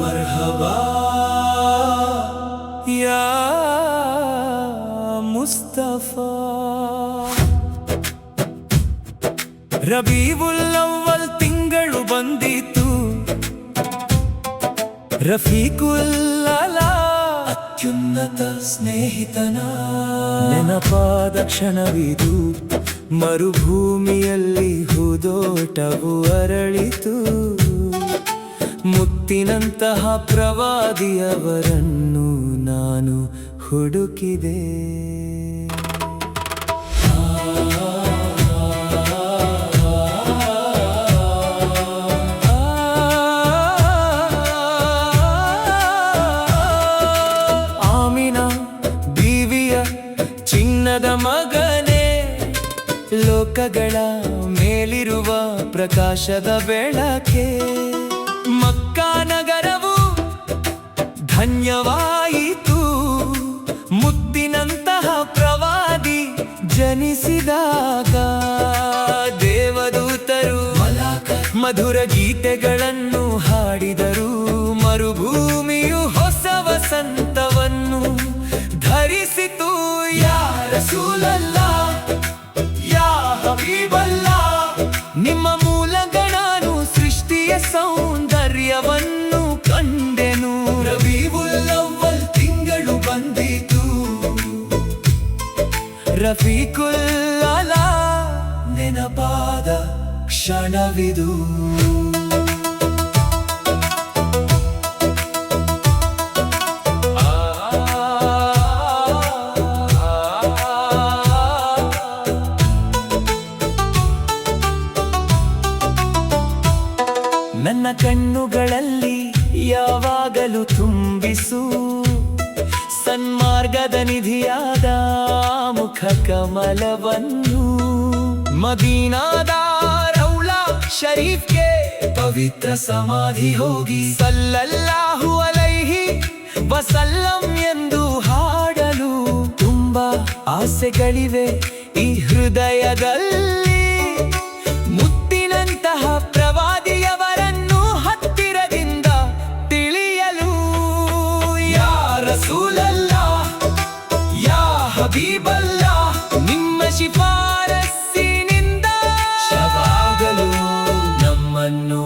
ಮರ್ಹಬಾ ಯಾ ಮುಸ್ತಫಾ. ರಬೀವುಲ್ ಅವ್ವಲ್ ತಿಂಗಳು ಬಂದಿತು. ರಫೀಕುಲ್ ಅಲಾ ಅತ್ಯುನ್ನತ ಸ್ನೇಹಿತನ ನೆನಪಾದ ಕ್ಷಣವಿದು. ಮರುಭೂಮಿಯಲ್ಲಿ ಹೂದೋಟವು ಅರಳಿತು. ಮುತ್ತಿನಂತಹ ಪ್ರವಾದಿಯವರನ್ನು ನಾನು ಹುಡುಕಿದೆ. ಆಮಿನಾ ಬೀವಿಯ ಚಿನ್ನದ ಮಗನೇ, ಲೋಕಗಳ ಮೇಲಿರುವ ಪ್ರಕಾಶದ ಬೆಳಕೆ. ಮಕ್ಕಾ ನಗರವು ಧನ್ಯವಾಯಿತು. ಮುತ್ತಿನಂತಹ ಪ್ರವಾದಿ ಜನಿಸಿದಾಗ ದೇವದೂತರು ಮಧುರ ಗೀತೆಗಳನ್ನು ಹಾಡಿದರು. ಮರುಭೂಮಿಯು ಹೊಸ ವಸಂತವನ್ನು ಧರಿಸಿತು. ಯಾ ರಸೂಲಲ್ಲಾ, ಯಾ ಹಬೀಬಲ್ಲಾ, ನಿಮ್ಮ ಮೂಲಕ ನಾನು ಸೃಷ್ಟಿಯ ಸೌಂದರ್ಯವನ್ನು ಕಂಡೆನು. ರಬೀವುಲ್ ಅವ್ವಲ್ ತಿಂಗಳು ಬಂದಿತು. ರಫೀಕುಲ್ ಅಲಾ ನೆನಪಾದ ಕ್ಷಣವಿದು. ನನ್ನ ಕಣ್ಣುಗಳಲ್ಲಿ ಯಾವಾಗಲೂ ತುಂಬಿಸು ಸನ್ಮಾರ್ಗದ ನಿಧಿಯಾದ ಮುಖ ಕಮಲವನ್ನು. ಮದೀನಾದ ರೌಳಾ ಶರೀಫ್ಗೆ ಪವಿತ್ರ ಸಮಾಧಿ ಹೋಗಿ ಸಲ್ಲಲ್ಲಾಹು ಅಲೈಹಿ ವಸಲ್ಲಂ ಎಂದು ಹಾಡಲು ತುಂಬಾ ಆಸೆಗಳಿವೆ ಈ ಹೃದಯದಲ್ಲಿ. ಮುತ್ತಿನಂತಹ ಪ್ರವಾದಿಯವರನ್ನು ಹತ್ತಿರದಿಂದ ತಿಳಿಯಲು ಯಾ ರಸೂಲಲ್ಲಾ, ಯಾ ಹಬೀಬಲ್ಲಾ, ನಿಮ್ಮ ಶಿಫಾರಸ್ಸಿನಿಂದ ಯಾವಾಗಲೂ ನಮ್ಮನ್ನು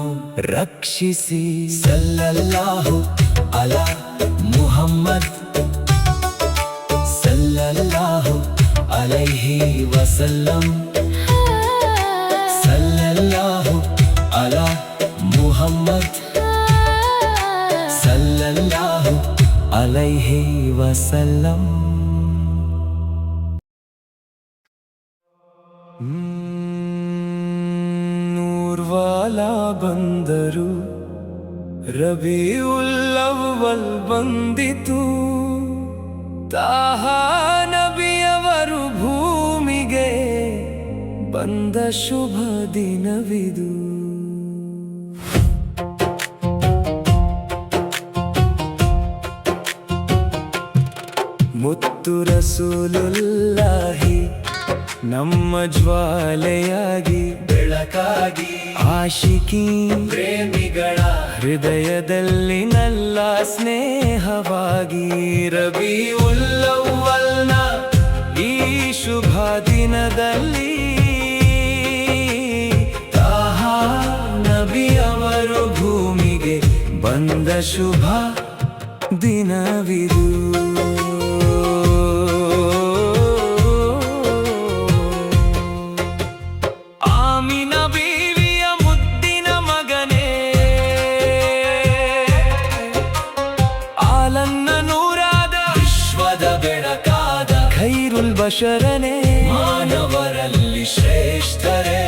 ರಕ್ಷಿಸಿ. ಸಲ್ಲಲ್ಲಾಹು ಅಲಾ ಮುಹಮ್ಮದ್ ಸಲ್ಲಲ್ಲಾಹು ಅಲೈಹಿ ವಸಲ್ಲಂ. ಸಲ್ಲಲ್ಲಾಹು ಅಲಾ ಮುಹಮ್ಮದ್ ಸಲ್ಲಲ್ಲಾಹು ಅಲೈಹಿ ವಸಲ್ಲಂ. ನೂರ್ವಾಲ ಬಂದರು, ರಬಿಯುಲ್ ಅವ್ವಲ್ ಬಂದಿತು. ತಾಹಾ ನಬಿಯವರು ಭೂಮಿಗೆ ಬಂದ ಶುಭ ದಿನವಿದು. ಮುತ್ತು ರಸೂಲುಲ್ಲಾಹಿ ನಮ್ಮ ಜ್ವಾಲೆಯಾಗಿ ಬೆಳಕಾಗಿ, ಆಶಿಕಿ ಪ್ರೇಮಿಗಳ ಹೃದಯದಲ್ಲಿ ನಲ್ಲ ಸ್ನೇಹವಾಗಿ, ರಬಿಯುಲ್ ಅವ್ವಲ್ನ ಈ ಶುಭ ದಿನದಲ್ಲಿ ತಾಹಾ ನಬಿಯವರು ಭೂಮಿಗೆ ಬಂದ ಶುಭ ದಿನವಿದು. ಬಶರನೆ ಮಾನವರಲ್ಲಿ ಶ್ರೇಷ್ಠರೇ,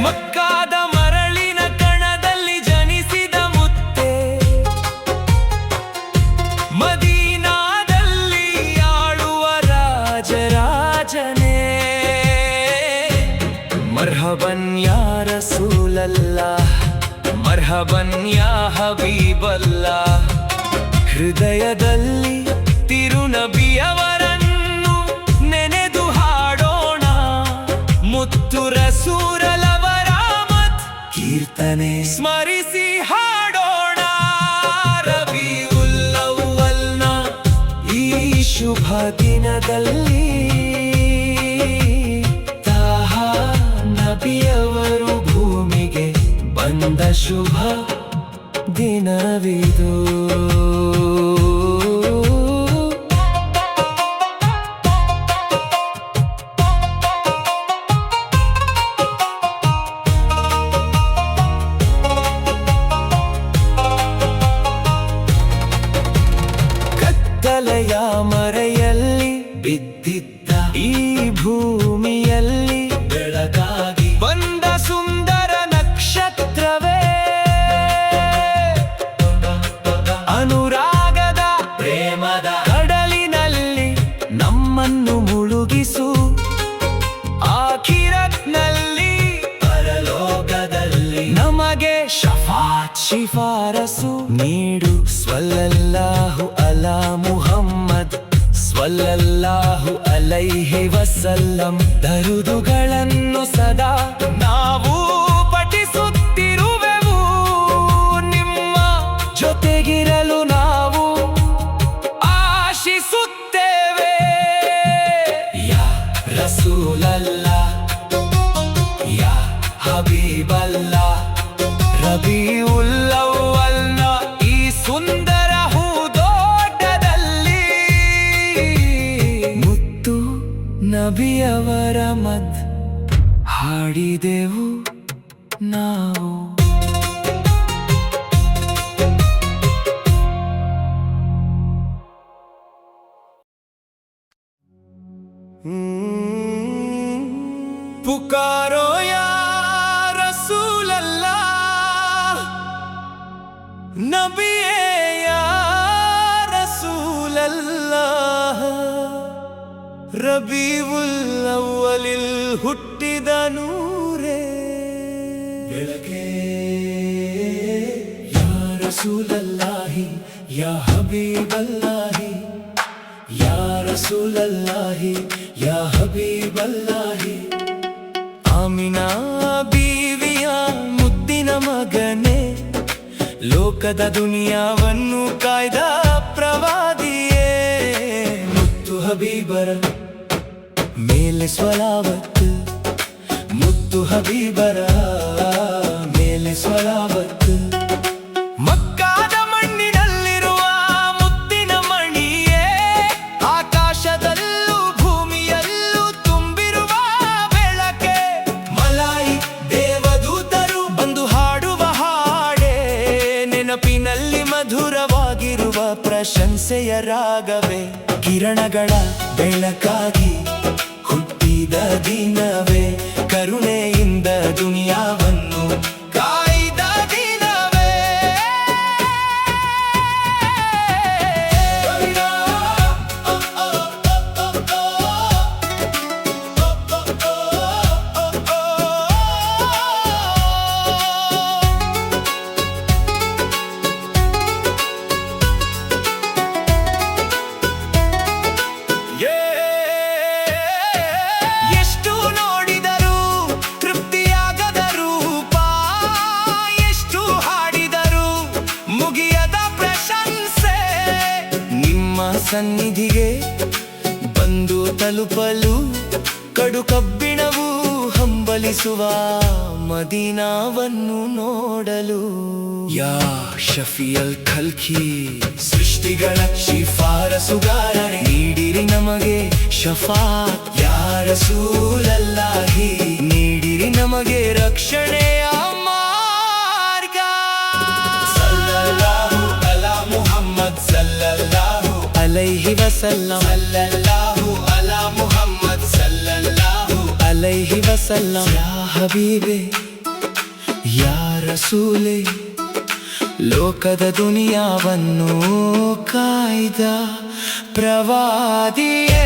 ಮಕ್ಕಾದ ಮರಳಿನ ಕಣದಲ್ಲಿ ಜನಿಸಿದ ಮುತ್ತೆ, ಮದೀನಾದಲ್ಲಿ ಆಳುವ ರಾಜರಾಜನೇ. ಮರ್ಹಬನ್ ಯಾ ರಸೂಲಲ್ಲಾಹ್, ಮರ್ಹಬನ್ ಯಾ ಹಬೀಬಲ್ಲಾಹ್. ಹೃದಯದಲ್ಲಿ ತಿರುನಬಿಯವರನ್ನು ನೆನೆದು ಹಾಡೋಣ, ಮುತ್ತು ರಸೂಲವರ ಮತ್ ಕೀರ್ತನೆ ಸ್ಮರಿಸಿ ಹಾಡೋಣ. ರಬಿಯುಲ್ ಅವ್ವಲ್ನ ಈ ಶುಭ ದಿನದಲ್ಲಿ ತಾಹಾ ನಬಿಯವರು ಭೂಮಿಗೆ ಬಂದ ಶುಭ ದಿನವಿದು. ಕತ್ತಲೆಯ ಮರೆಯಲ್ಲಿ ಬಿದ್ದಿದ್ದ ಈ ಭೂಮಿಯಲ್ಲಿ ಬೆಳಕಾಗಿ ಬಂದ ಸುಂದರ ನಕ್ಷತ್ರವೇ, ಅನುರಾಗದ ಪ್ರೇಮದ ಕಡಲಿನಲ್ಲಿ ನಮ್ಮನ್ನು ಮುಳುಗಿಸು. ಆಖಿರತ್ನಲ್ಲಿ ಪರಲೋಕದಲ್ಲಿ ನಮಗೆ ಶಫಾತ್ ಶಿಫಾರಸು ನೀಡು. ಸ್ವಲ್ಲಲ್ಲಾಹು ಅಲಾ ಮುಹಮ್ಮದ್ ಸ್ವಲ್ಲಲ್ಲಾಹು ಅಲೈಹಿ ವಸಲ್ಲಂ. ದರುದುಗಳನ್ನು ಸದಾ ನಾವು ಪಠಿಸುತ್ತಿರುವೆವು, ನಿಮ್ಮ ಜೊತೆಗಿರಲು ನಾವು ಆಶಿಸುತ್ತೇವೆ. ಯಾ ರಸೂಲಲ್ಲಾಹ್, ಯಾ ಹಬೀಬಲ್ಲಾಹ್. ರಬಿಯುಲ್ ಅವ್ವಲ್ನ ಈ ಸುಂದರ ಹೂದೋಟದಲ್ಲಿ ಮುತ್ತು ನಬಿಯವರ ಮದ್ ಹಾಡಿದೆವು ನಾವು. पुकारो या रसूल अल्लाह, नबिये या रसूल अल्लाह. ರಬಿಯುಲ್ ಅವ್ವಲಿಲ್ ಹುಟ್ಟಿದ ನೂರೇ ಬೆಳಕೆ, ಯಾ ರಸೂಲಲ್ಲಾಹಿ ಯಾ ಹಬೀಬಲ್ಲಾಹಿ, ಯಾ ರಸೂಲಲ್ಲಾಹಿ ಯಾ ಹಬೀಬಲ್ಲಾಹಿ. ಆಮಿನಾ ಬೀವಿಯ ಮುದ್ದಿನ ಮಗನೇ, ಲೋಕದ ದುನಿಯಾವನ್ನು ಕಾಯ್ದ ಪ್ರವಾದಿಯೇ. ಮುತ್ತು ಹಬೀಬರ ಮೇಲೆ ಸ್ವಲಾವತ್ತು, ಮುತ್ತು ಹಬೀಬರ ಮೇಲೆ ಸ್ವಲಾವತ್ತು. ಮಕ್ಕಾದ ಮಣ್ಣಿನಲ್ಲಿರುವ ಮುತ್ತಿನ ಮಣಿಯೇ, ಆಕಾಶದಲ್ಲೂ ಭೂಮಿಯಲ್ಲೂ ತುಂಬಿರುವ ಬೆಳಕೆ. ಮಲಾಯಿ ದೇವದೂತರು ಬಂದು ಹಾಡುವ ಹಾಡೇ, ನೆನಪಿನಲ್ಲಿ ಮಧುರವಾಗಿರುವ ಪ್ರಶಂಸೆಯ ರಾಗವೇ. ಕಿರಣಗಳ ಬೆಳಕಾಗಿ ಹುಟ್ಟಿದ ದಿನವೇ, ಕರುಣೆಯಿಂದ ದುನಿಯಾ ಮದೀನಾವನ್ನು ಕಾಯ್ದ ದಿನವೇ ಎಷ್ಟು ನೋಡಿದರೂ ತೃಪ್ತಿಯಾಗದ ರೂಪ, ಎಷ್ಟು ಹಾಡಿದರೂ ಮುಗಿಯದ ಪ್ರಶಂಸೆ. ನಿಮ್ಮ ಸನ್ನಿಧಿಗೆ ಬಂದು ತಲುಪಲು ಕಡು ಕಬ್ಬಿಣವು ಹಂಬಲಿಸುವ ಮದೀನಾವನ್ನು ನೋಡಲು. ಯಾ ಶಫಿಯಲ್ ಖಲ್ಕಿ ಸೃಷ್ಟಿಗಳ ಶಿಫಾರಸುಗಾರನೇ, ನೀಡಿರಿ ನಮಗೆ ಶಫಾತ್ ಯಾ ರಸೂಲಲ್ಲಾಹಿ, ನೀಡಿರಿ ನಮಗೆ ರಕ್ಷಣೆಯ ಮಾರ್ಗ. ಸಲ್ಲಲ್ಲಾಹು ಅಲಾ ಮುಹಮ್ಮದ್ ಸಲ್ಲಲ್ಲಾಹು ಅಲೈಹಿ ವಸಲ್ಲಂ, ಸಲ್ಲಲ್ಲಾಹು ಅಲಾ ಮುಹಮ್ಮದ್ ಸಲ್ಲಲ್ಲಾಹು ಅಲೈಹಿ ವಸಲ್ಲಂ. ಯಾ ಹಬೀಬೆ ಯಾ ರಸೂಲೆ, ಲೋಕದ ದುನಿಯಾವನ್ನು ಕಾಯ್ದ ಪ್ರವಾದಿಯೇ.